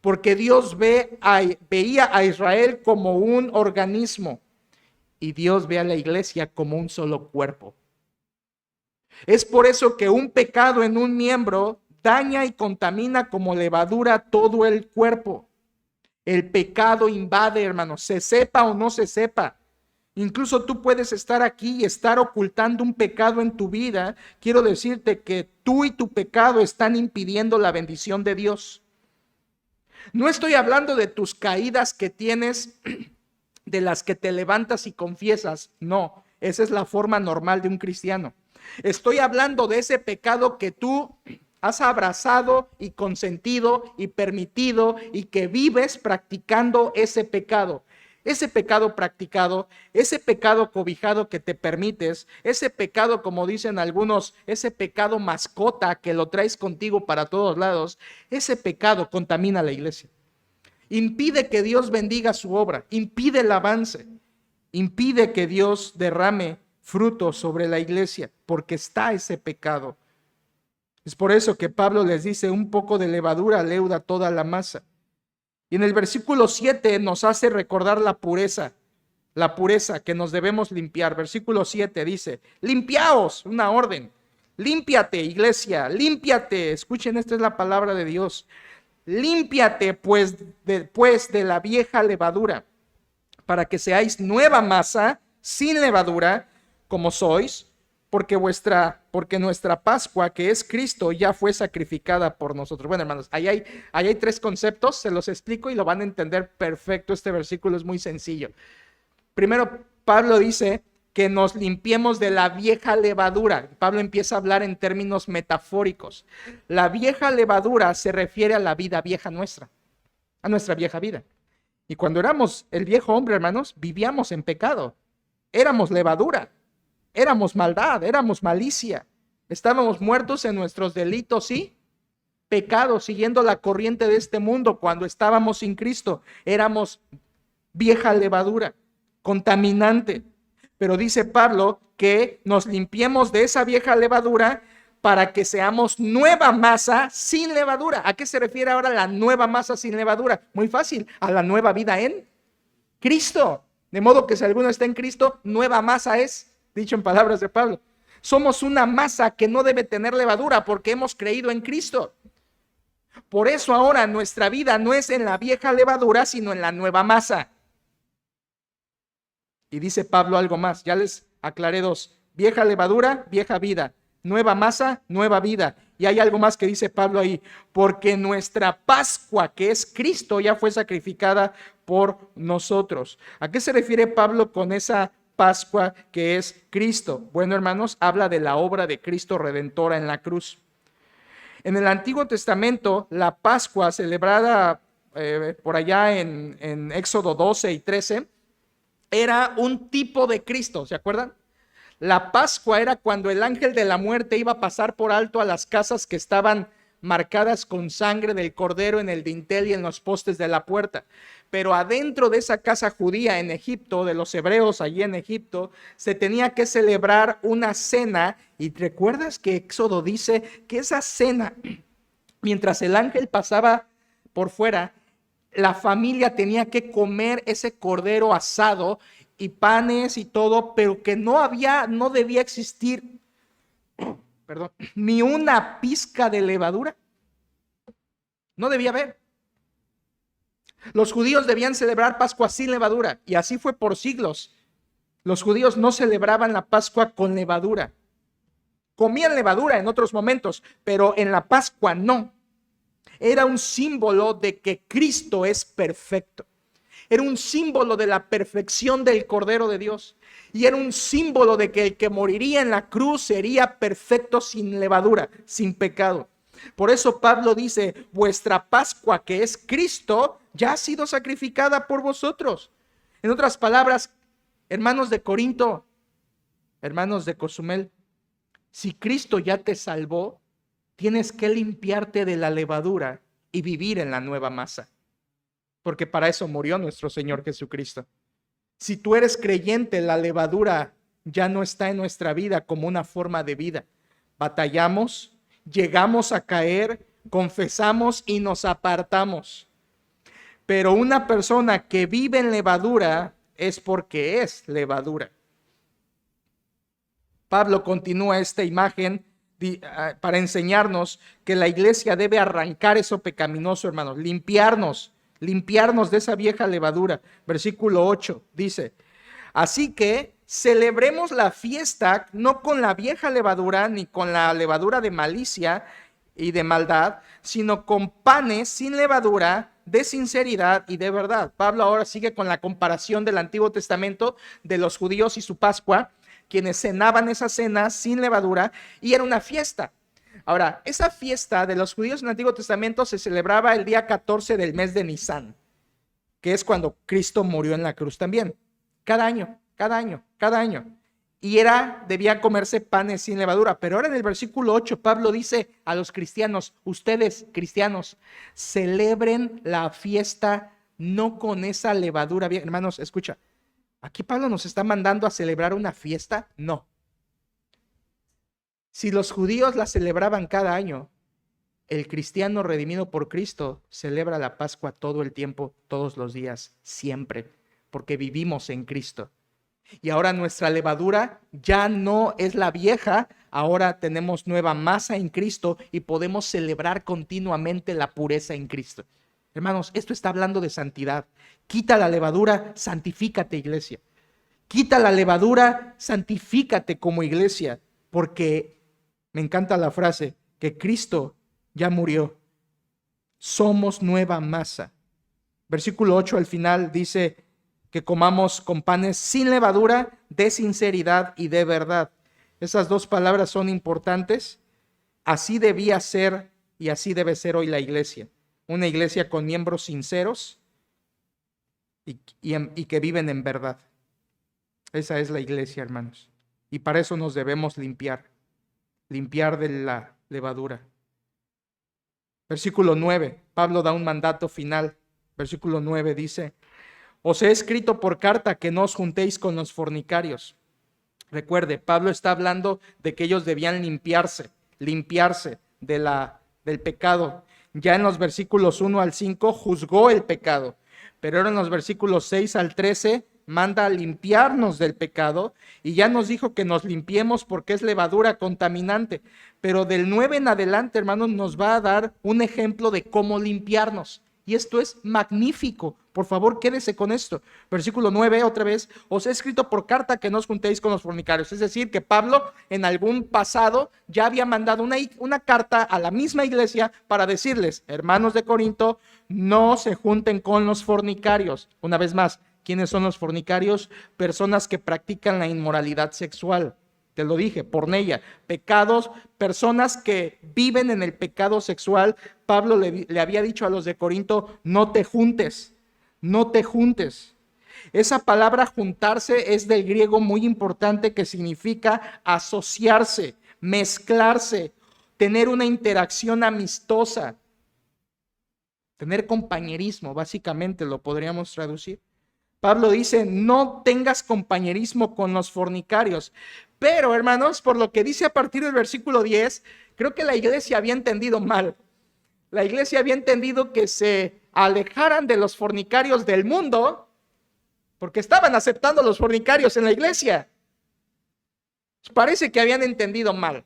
porque Dios veía a Israel como un organismo y Dios ve a la iglesia como un solo cuerpo. Es por eso que un pecado en un miembro daña y contamina como levadura todo el cuerpo. El pecado invade, hermanos, se sepa o no se sepa. Incluso tú puedes estar aquí y estar ocultando un pecado en tu vida. Quiero decirte que tú y tu pecado están impidiendo la bendición de Dios. No estoy hablando de tus caídas que tienes, de las que te levantas y confiesas. No, esa es la forma normal de un cristiano. Estoy hablando de ese pecado que tú has abrazado y consentido y permitido y que vives practicando ese pecado. Ese pecado practicado, ese pecado cobijado que te permites, ese pecado, como dicen algunos, ese pecado mascota que lo traes contigo para todos lados, ese pecado contamina la iglesia. Impide que Dios bendiga su obra, impide el avance, impide que Dios derrame fruto sobre la iglesia, porque está ese pecado. Es por eso que Pablo les dice, un poco de levadura leuda toda la masa. Y en el versículo 7 nos hace recordar la pureza que nos debemos limpiar. Versículo 7 dice, limpiaos, una orden. Límpiate, iglesia, límpiate. Escuchen, esta es la palabra de Dios. Límpiate pues de la vieja levadura, para que seáis nueva masa, sin levadura, como sois, porque nuestra Pascua, que es Cristo, ya fue sacrificada por nosotros. Bueno, hermanos, ahí hay tres conceptos, se los explico y lo van a entender perfecto. Este versículo es muy sencillo. Primero, Pablo dice que nos limpiemos de la vieja levadura. Pablo empieza a hablar en términos metafóricos. La vieja levadura se refiere a la vida vieja nuestra, a nuestra vieja vida. Y cuando éramos el viejo hombre, hermanos, vivíamos en pecado. Éramos levadura. Éramos maldad, éramos malicia, estábamos muertos en nuestros delitos y pecados, siguiendo la corriente de este mundo. Cuando estábamos sin Cristo, éramos vieja levadura, contaminante. Pero dice Pablo que nos limpiemos de esa vieja levadura para que seamos nueva masa sin levadura. ¿A qué se refiere ahora la nueva masa sin levadura? Muy fácil, a la nueva vida en Cristo. De modo que si alguno está en Cristo, nueva masa es. Dicho en palabras de Pablo, somos una masa que no debe tener levadura porque hemos creído en Cristo. Por eso ahora nuestra vida no es en la vieja levadura, sino en la nueva masa. Y dice Pablo algo más, ya les aclaré dos: vieja levadura, vieja vida; nueva masa, nueva vida. Y hay algo más que dice Pablo ahí: porque nuestra Pascua, que es Cristo, ya fue sacrificada por nosotros. ¿A qué se refiere Pablo con esa Pascua que es Cristo? Bueno, hermanos, habla de la obra de Cristo redentora en la cruz. En el Antiguo Testamento, la Pascua celebrada por allá en Éxodo 12 y 13, era un tipo de Cristo, ¿se acuerdan? La Pascua era cuando el ángel de la muerte iba a pasar por alto a las casas que estaban marcadas con sangre del cordero en el dintel y en los postes de la puerta. Pero adentro de esa casa judía en Egipto, de los hebreos allí en Egipto, se tenía que celebrar una cena. Y recuerdas que Éxodo dice que esa cena, mientras el ángel pasaba por fuera, la familia tenía que comer ese cordero asado y panes y todo, pero que no debía existir, ni una pizca de levadura. No debía haber. Los judíos debían celebrar Pascua sin levadura, y así fue por siglos. Los judíos no celebraban la Pascua con levadura. Comían levadura en otros momentos, pero en la Pascua no. Era un símbolo de que Cristo es perfecto. Era un símbolo de la perfección del Cordero de Dios. Y era un símbolo de que el que moriría en la cruz sería perfecto, sin levadura, sin pecado. Por eso Pablo dice: vuestra Pascua, que es Cristo, ya ha sido sacrificada por vosotros. En otras palabras, hermanos de Corinto, hermanos de Cozumel, si Cristo ya te salvó, tienes que limpiarte de la levadura y vivir en la nueva masa, porque para eso murió nuestro Señor Jesucristo. Si tú eres creyente, la levadura ya no está en nuestra vida como una forma de vida. Batallamos, llegamos a caer, confesamos y nos apartamos. Pero una persona que vive en levadura es porque es levadura. Pablo continúa esta imagen para enseñarnos que la iglesia debe arrancar eso pecaminoso, hermanos, limpiarnos de esa vieja levadura. Versículo 8 dice: así que celebremos la fiesta no con la vieja levadura, ni con la levadura de malicia y de maldad, sino con panes sin levadura, de sinceridad y de verdad. Pablo ahora sigue con la comparación del Antiguo Testamento de los judíos y su Pascua, quienes cenaban esa cena sin levadura, y era una fiesta. Ahora, esa fiesta de los judíos en el Antiguo Testamento se celebraba el día 14 del mes de Nisán, que es cuando Cristo murió en la cruz también. Cada año. Y debía comerse panes sin levadura. Pero ahora en el versículo 8, Pablo dice a los cristianos: ustedes, cristianos, celebren la fiesta no con esa levadura. Bien, hermanos, escucha. ¿Aquí Pablo nos está mandando a celebrar una fiesta? No. Si los judíos la celebraban cada año, el cristiano redimido por Cristo celebra la Pascua todo el tiempo, todos los días, siempre, porque vivimos en Cristo. Y ahora nuestra levadura ya no es la vieja, ahora tenemos nueva masa en Cristo y podemos celebrar continuamente la pureza en Cristo. Hermanos, esto está hablando de santidad. Quita la levadura, santifícate, iglesia. Quita la levadura, santifícate como iglesia, porque me encanta la frase, que Cristo ya murió. Somos nueva masa. Versículo 8 al final dice que comamos con panes sin levadura, de sinceridad y de verdad. Esas dos palabras son importantes. Así debía ser y así debe ser hoy la iglesia. Una iglesia con miembros sinceros y que viven en verdad. Esa es la iglesia, hermanos. Y para eso nos debemos limpiar de la levadura. Versículo 9, Pablo da un mandato final. Versículo 9 dice: os he escrito por carta que no os juntéis con los fornicarios. Recuerde, Pablo está hablando de que ellos debían limpiarse del pecado. Ya en los versículos 1 al 5 juzgó el pecado, pero ahora en los versículos 6 al 13 manda a limpiarnos del pecado y ya nos dijo que nos limpiemos porque es levadura contaminante. Pero del 9 en adelante, hermanos, nos va a dar un ejemplo de cómo limpiarnos. Y esto es magnífico. Por favor, quédese con esto. Versículo 9, otra vez. Os he escrito por carta que no os juntéis con los fornicarios. Es decir, que Pablo en algún pasado ya había mandado una carta a la misma iglesia para decirles, hermanos de Corinto, no se junten con los fornicarios. Una vez más, ¿quiénes son los fornicarios? Personas que practican la inmoralidad sexual. Te lo dije, porneia, pecados, personas que viven en el pecado sexual. Pablo le había dicho a los de Corinto, no te juntes, no te juntes. Esa palabra juntarse es del griego muy importante que significa asociarse, mezclarse, tener una interacción amistosa, tener compañerismo, básicamente lo podríamos traducir. Pablo dice, no tengas compañerismo con los fornicarios. Pero, hermanos, por lo que dice a partir del versículo 10, creo que la iglesia había entendido mal. La iglesia había entendido que se alejaran de los fornicarios del mundo, porque estaban aceptando a los fornicarios en la iglesia. Parece que habían entendido mal.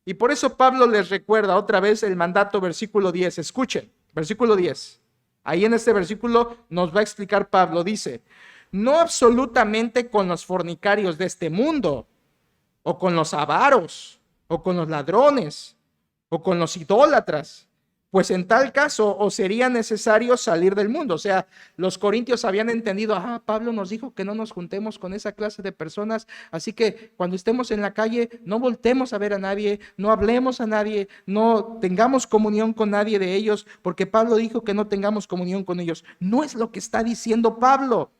Y por eso Pablo les recuerda otra vez el mandato, versículo 10. Escuchen, versículo 10. Ahí en este versículo nos va a explicar Pablo, dice, no absolutamente con los fornicarios de este mundo, o con los avaros, o con los ladrones, o con los idólatras, pues en tal caso os sería necesario salir del mundo. O sea, los corintios habían entendido, Pablo nos dijo que no nos juntemos con esa clase de personas, así que cuando estemos en la calle no voltemos a ver a nadie, no hablemos a nadie, no tengamos comunión con nadie de ellos, porque Pablo dijo que no tengamos comunión con ellos. No es lo que está diciendo Pablo.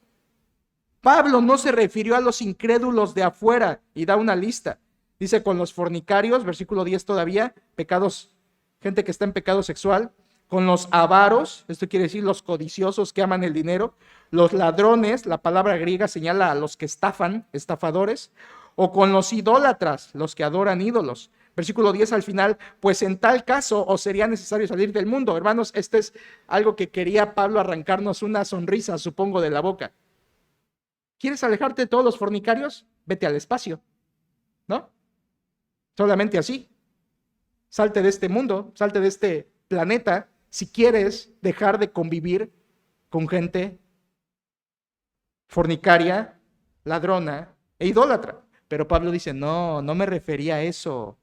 Pablo no se refirió a los incrédulos de afuera y da una lista. Dice con los fornicarios, versículo 10 todavía, pecados, gente que está en pecado sexual, con los avaros, esto quiere decir los codiciosos que aman el dinero, los ladrones, la palabra griega señala a los que estafan, estafadores, o con los idólatras, los que adoran ídolos. Versículo 10 al final, pues en tal caso os sería necesario salir del mundo. Hermanos, este es algo que quería Pablo arrancarnos una sonrisa, supongo, de la boca. ¿Quieres alejarte de todos los fornicarios? Vete al espacio, ¿no? Solamente así. Salte de este mundo, salte de este planeta, si quieres dejar de convivir con gente fornicaria, ladrona e idólatra. Pero Pablo dice, no me refería a eso.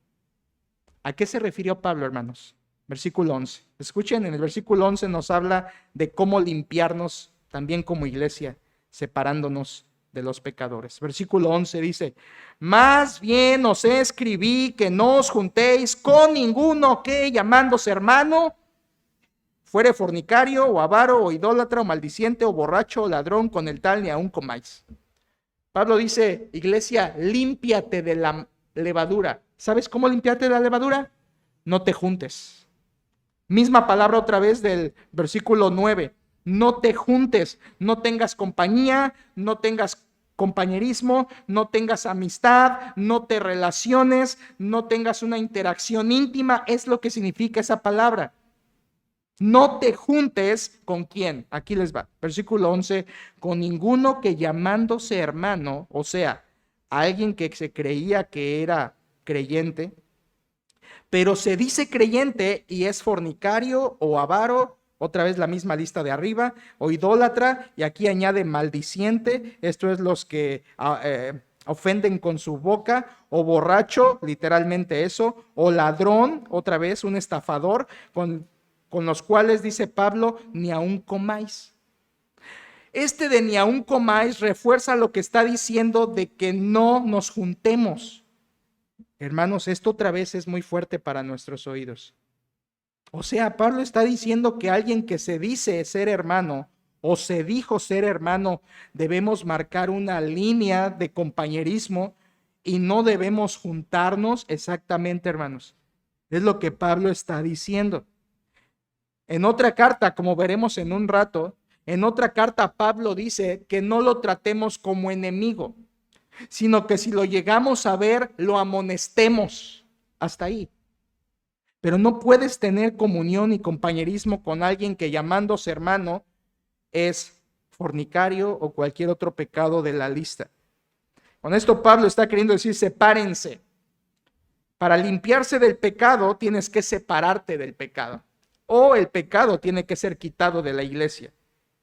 ¿A qué se refirió Pablo, hermanos? Versículo 11. Escuchen, en el versículo 11 nos habla de cómo limpiarnos también como iglesia, separándonos de los pecadores. Versículo 11 dice, más bien os escribí que no os juntéis con ninguno que llamándose hermano fuere fornicario o avaro o idólatra o maldiciente o borracho o ladrón, con el tal ni aun comáis. Pablo dice, iglesia, límpiate de la levadura. ¿Sabes cómo limpiarte de la levadura? No te juntes. Misma palabra otra vez del versículo 9. No te juntes, no tengas compañía, no tengas compañerismo, no tengas amistad, no te relaciones, no tengas una interacción íntima. Es lo que significa esa palabra. No te juntes con quién. Aquí les va. Versículo 11. Con ninguno que llamándose hermano, o sea, alguien que se creía que era creyente, pero se dice creyente y es fornicario o avaro, otra vez la misma lista de arriba, o idólatra, y aquí añade maldiciente, esto es los que ofenden con su boca, o borracho, literalmente eso, o ladrón, otra vez un estafador, con los cuales dice Pablo, ni aun comáis. Este de ni aun comáis refuerza lo que está diciendo de que no nos juntemos. Hermanos, esto otra vez es muy fuerte para nuestros oídos. O sea, Pablo está diciendo que alguien que se dice ser hermano o se dijo ser hermano, debemos marcar una línea de compañerismo y no debemos juntarnos. Exactamente, hermanos. Es lo que Pablo está diciendo. En otra carta, como veremos en un rato, en otra carta Pablo dice que no lo tratemos como enemigo, sino que si lo llegamos a ver, lo amonestemos. Hasta ahí. Pero no puedes tener comunión y compañerismo con alguien que llamándose hermano es fornicario o cualquier otro pecado de la lista. Con esto Pablo está queriendo decir, sepárense. Para limpiarse del pecado tienes que separarte del pecado. O el pecado tiene que ser quitado de la iglesia,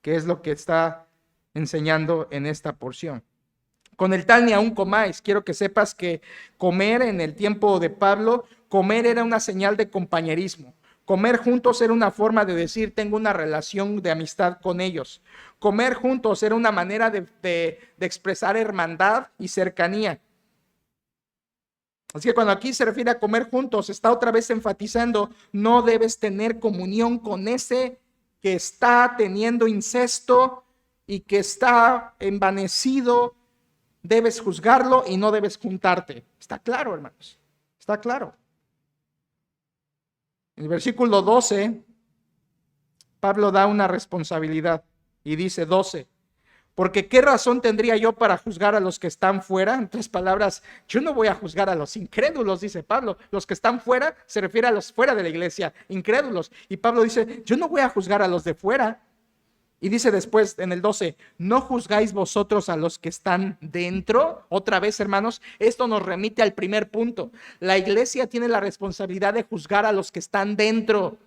que es lo que está enseñando en esta porción. Con el tal ni aún comáis. Quiero que sepas que comer en el tiempo de Pablo, comer era una señal de compañerismo. Comer juntos era una forma de decir, tengo una relación de amistad con ellos. Comer juntos era una manera de expresar hermandad y cercanía. Así que cuando aquí se refiere a comer juntos, está otra vez enfatizando, no debes tener comunión con ese que está teniendo incesto y que está envanecido. Debes juzgarlo y no debes juntarte. Está claro, hermanos. Está claro. En el versículo 12, Pablo da una responsabilidad y dice 12, porque ¿qué razón tendría yo para juzgar a los que están fuera? En otras palabras, yo no voy a juzgar a los incrédulos, dice Pablo. Los que están fuera se refiere a los fuera de la iglesia, incrédulos. Y Pablo dice, yo no voy a juzgar a los de fuera. Y dice después en el 12, ¿no juzgáis vosotros a los que están dentro? Otra vez, hermanos, esto nos remite al primer punto. La iglesia tiene la responsabilidad de juzgar a los que están dentro.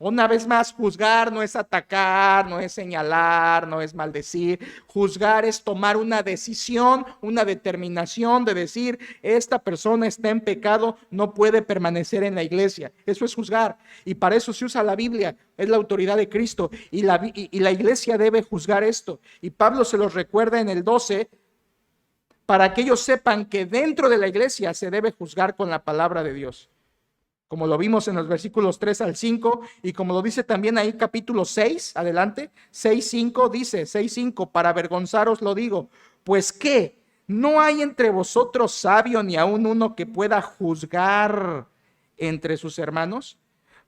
Una vez más, juzgar no es atacar, no es señalar, no es maldecir. Juzgar es tomar una decisión, una determinación de decir, esta persona está en pecado, no puede permanecer en la iglesia. Eso es juzgar. Y para eso se usa la Biblia, es la autoridad de Cristo. Y la iglesia debe juzgar esto. Y Pablo se los recuerda en el 12, para que ellos sepan que dentro de la iglesia se debe juzgar con la palabra de Dios. Como lo vimos en los versículos 3 al 5, y como lo dice también ahí capítulo 6, adelante, 6:5 dice, 6:5, para avergonzaros lo digo, pues ¿qué? ¿No hay entre vosotros sabio ni aun uno que pueda juzgar entre sus hermanos?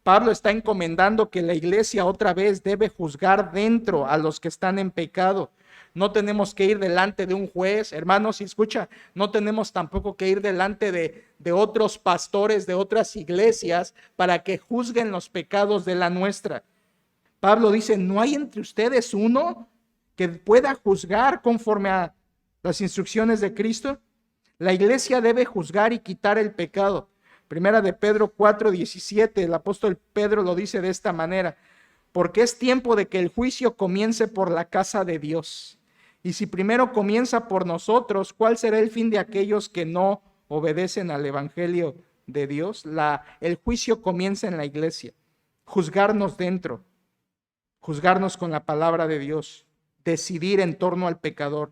Pablo está encomendando que la iglesia otra vez debe juzgar dentro a los que están en pecado. No tenemos que ir delante de un juez, hermanos, y escucha, no tenemos tampoco que ir delante de otros pastores de otras iglesias para que juzguen los pecados de la nuestra. Pablo dice, ¿no hay entre ustedes uno que pueda juzgar conforme a las instrucciones de Cristo? La iglesia debe juzgar y quitar el pecado. Primera de Pedro 4:17, el apóstol Pedro lo dice de esta manera, porque es tiempo de que el juicio comience por la casa de Dios. Y si primero comienza por nosotros, ¿cuál será el fin de aquellos que no obedecen al evangelio de Dios? El juicio comienza en la iglesia. Juzgarnos dentro, juzgarnos con la palabra de Dios, decidir en torno al pecador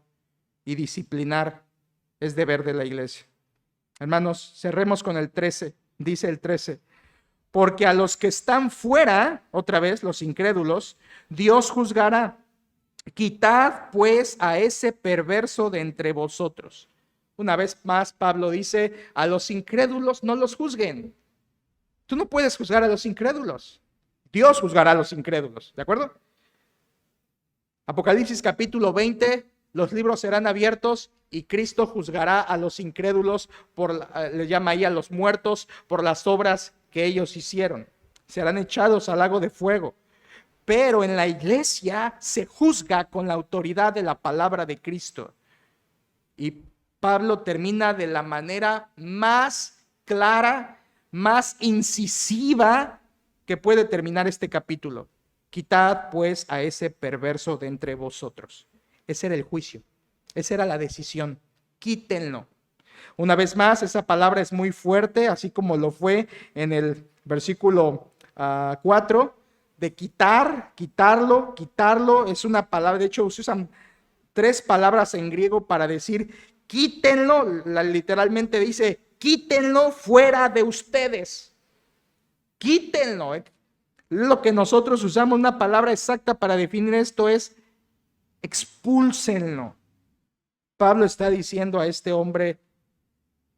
y disciplinar es deber de la iglesia. Hermanos, cerremos con el 13, dice el 13. Porque a los que están fuera, otra vez los incrédulos, Dios juzgará. Quitad pues a ese perverso de entre vosotros. Una vez más Pablo dice, a los incrédulos no los juzguen. Tú no puedes juzgar a los incrédulos. Dios juzgará a los incrédulos, ¿de acuerdo? Apocalipsis capítulo 20, los libros serán abiertos y Cristo juzgará a los incrédulos, le llama ahí a los muertos, por las obras que ellos hicieron. Serán echados al lago de fuego. Pero en la iglesia se juzga con la autoridad de la palabra de Cristo. Y Pablo termina de la manera más clara, más incisiva que puede terminar este capítulo. Quitad pues a ese perverso de entre vosotros. Ese era el juicio, esa era la decisión. Quítenlo. Una vez más, esa palabra es muy fuerte, así como lo fue en el versículo 4. De quitarlo, es una palabra, de hecho se usan 3 palabras en griego para decir quítenlo, literalmente dice quítenlo fuera de ustedes, quítenlo. Lo que nosotros usamos, una palabra exacta para definir esto es expúlsenlo. Pablo está diciendo a este hombre,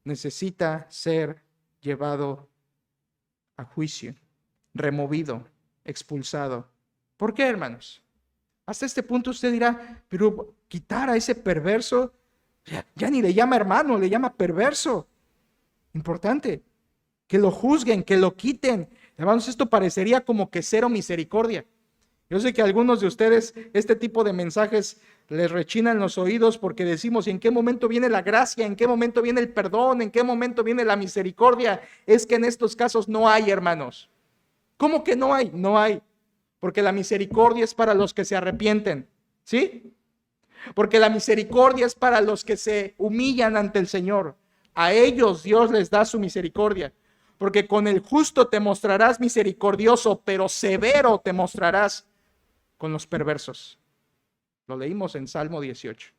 necesita ser llevado a juicio, removido, expulsado. ¿Por qué, hermanos? Hasta este punto usted dirá, pero quitar a ese perverso, ya ni le llama hermano, le llama perverso. Importante, que lo juzguen, que lo quiten. Hermanos, esto parecería como que cero misericordia. Yo sé que a algunos de ustedes este tipo de mensajes les rechinan los oídos porque decimos, ¿en qué momento viene la gracia? ¿En qué momento viene el perdón? ¿En qué momento viene la misericordia? Es que en estos casos no hay, hermanos. ¿Cómo que no hay? No hay. Porque la misericordia es para los que se arrepienten. ¿Sí? Porque la misericordia es para los que se humillan ante el Señor. A ellos Dios les da su misericordia. Porque con el justo te mostrarás misericordioso, pero severo te mostrarás con los perversos. Lo leímos en Salmo 18.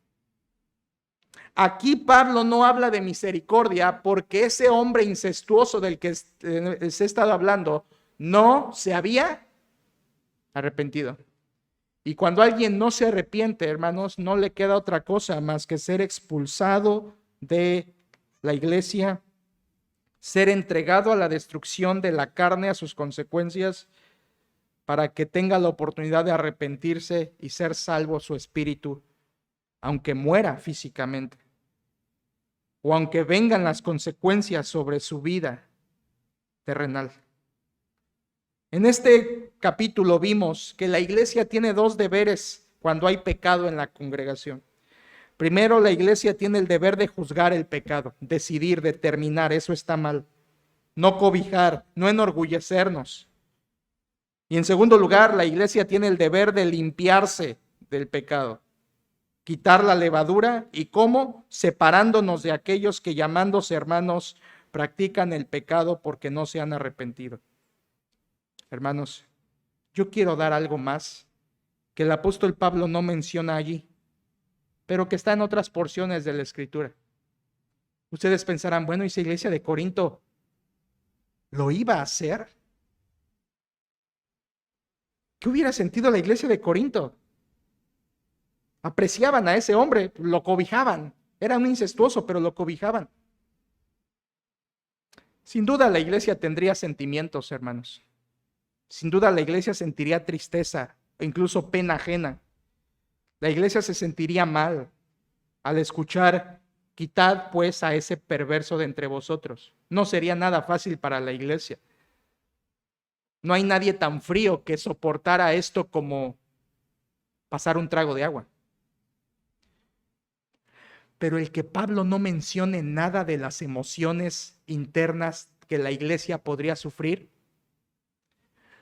Aquí Pablo no habla de misericordia porque ese hombre incestuoso del que se ha estado hablando no se había arrepentido. Y cuando alguien no se arrepiente, hermanos, no le queda otra cosa más que ser expulsado de la iglesia, ser entregado a la destrucción de la carne, a sus consecuencias, para que tenga la oportunidad de arrepentirse y ser salvo su espíritu, aunque muera físicamente, o aunque vengan las consecuencias sobre su vida terrenal. En este capítulo vimos que la iglesia tiene dos deberes cuando hay pecado en la congregación. Primero, la iglesia tiene el deber de juzgar el pecado, decidir, determinar, eso está mal. No cobijar, no enorgullecernos. Y en segundo lugar, la iglesia tiene el deber de limpiarse del pecado, quitar la levadura. ¿Y cómo? Separándonos de aquellos que, llamándose hermanos, practican el pecado porque no se han arrepentido. Hermanos, yo quiero dar algo más que el apóstol Pablo no menciona allí, pero que está en otras porciones de la Escritura. Ustedes pensarán, bueno, ¿y esa iglesia de Corinto lo iba a hacer? ¿Qué hubiera sentido la iglesia de Corinto? Apreciaban a ese hombre, lo cobijaban. Era un incestuoso, pero lo cobijaban. Sin duda la iglesia tendría sentimientos, hermanos. Sin duda la iglesia sentiría tristeza e incluso pena ajena. La iglesia se sentiría mal al escuchar, quitad pues a ese perverso de entre vosotros. No sería nada fácil para la iglesia. No hay nadie tan frío que soportara esto como pasar un trago de agua. Pero el que Pablo no mencione nada de las emociones internas que la iglesia podría sufrir,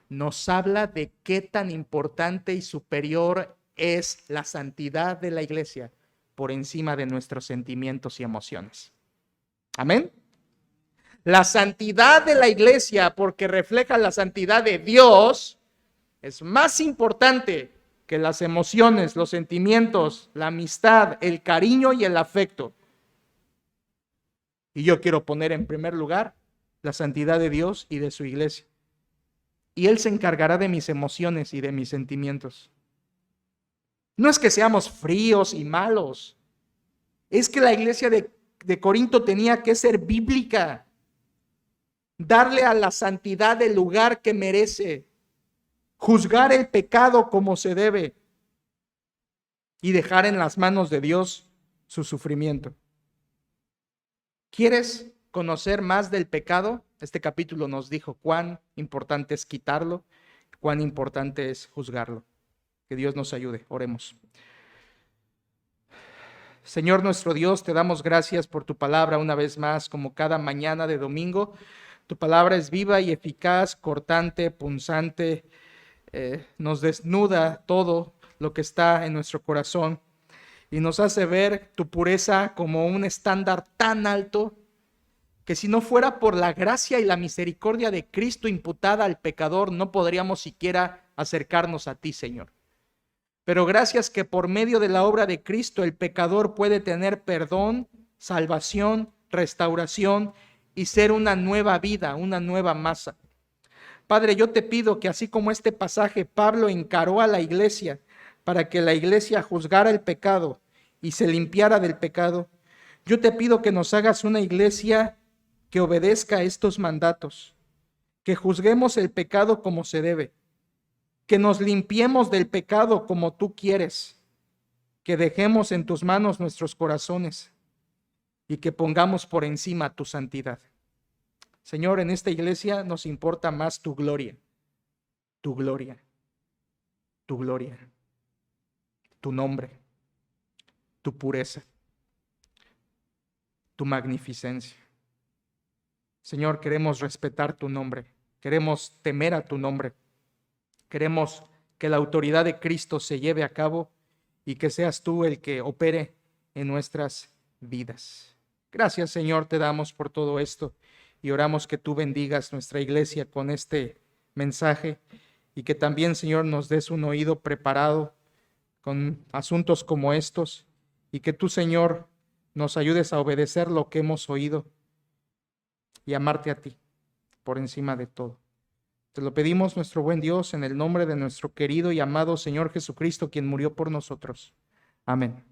nos habla de qué tan importante y superior es la santidad de la iglesia por encima de nuestros sentimientos y emociones. Amén. La santidad de la iglesia, porque refleja la santidad de Dios, es más importante que las emociones, los sentimientos, la amistad, el cariño y el afecto. Y yo quiero poner en primer lugar la santidad de Dios y de su iglesia. Y Él se encargará de mis emociones y de mis sentimientos. No es que seamos fríos y malos. Es que la iglesia de Corinto tenía que ser bíblica. Darle a la santidad el lugar que merece. Juzgar el pecado como se debe. Y dejar en las manos de Dios su sufrimiento. ¿Quieres conocer más del pecado? Este capítulo nos dijo cuán importante es quitarlo, cuán importante es juzgarlo. Que Dios nos ayude. Oremos. Señor nuestro Dios, te damos gracias por tu palabra una vez más, como cada mañana de domingo. Tu palabra es viva y eficaz, cortante, punzante, nos desnuda todo lo que está en nuestro corazón y nos hace ver tu pureza como un estándar tan alto que si no fuera por la gracia y la misericordia de Cristo imputada al pecador, no podríamos siquiera acercarnos a ti, Señor. Pero gracias que por medio de la obra de Cristo el pecador puede tener perdón, salvación, restauración y ser una nueva vida, una nueva masa. Padre, yo te pido que así como este pasaje Pablo encaró a la iglesia para que la iglesia juzgara el pecado y se limpiara del pecado, yo te pido que nos hagas una iglesia que obedezca a estos mandatos, que juzguemos el pecado como se debe, que nos limpiemos del pecado como tú quieres, que dejemos en tus manos nuestros corazones y que pongamos por encima tu santidad. Señor, en esta iglesia nos importa más tu gloria, tu gloria, tu gloria, tu nombre, tu pureza, tu magnificencia. Señor, queremos respetar tu nombre, queremos temer a tu nombre, queremos que la autoridad de Cristo se lleve a cabo y que seas tú el que opere en nuestras vidas. Gracias, Señor, te damos por todo esto y oramos que tú bendigas nuestra iglesia con este mensaje y que también, Señor, nos des un oído preparado con asuntos como estos y que tú, Señor, nos ayudes a obedecer lo que hemos oído y amarte a ti por encima de todo. Te lo pedimos, nuestro buen Dios, en el nombre de nuestro querido y amado Señor Jesucristo, quien murió por nosotros. Amén.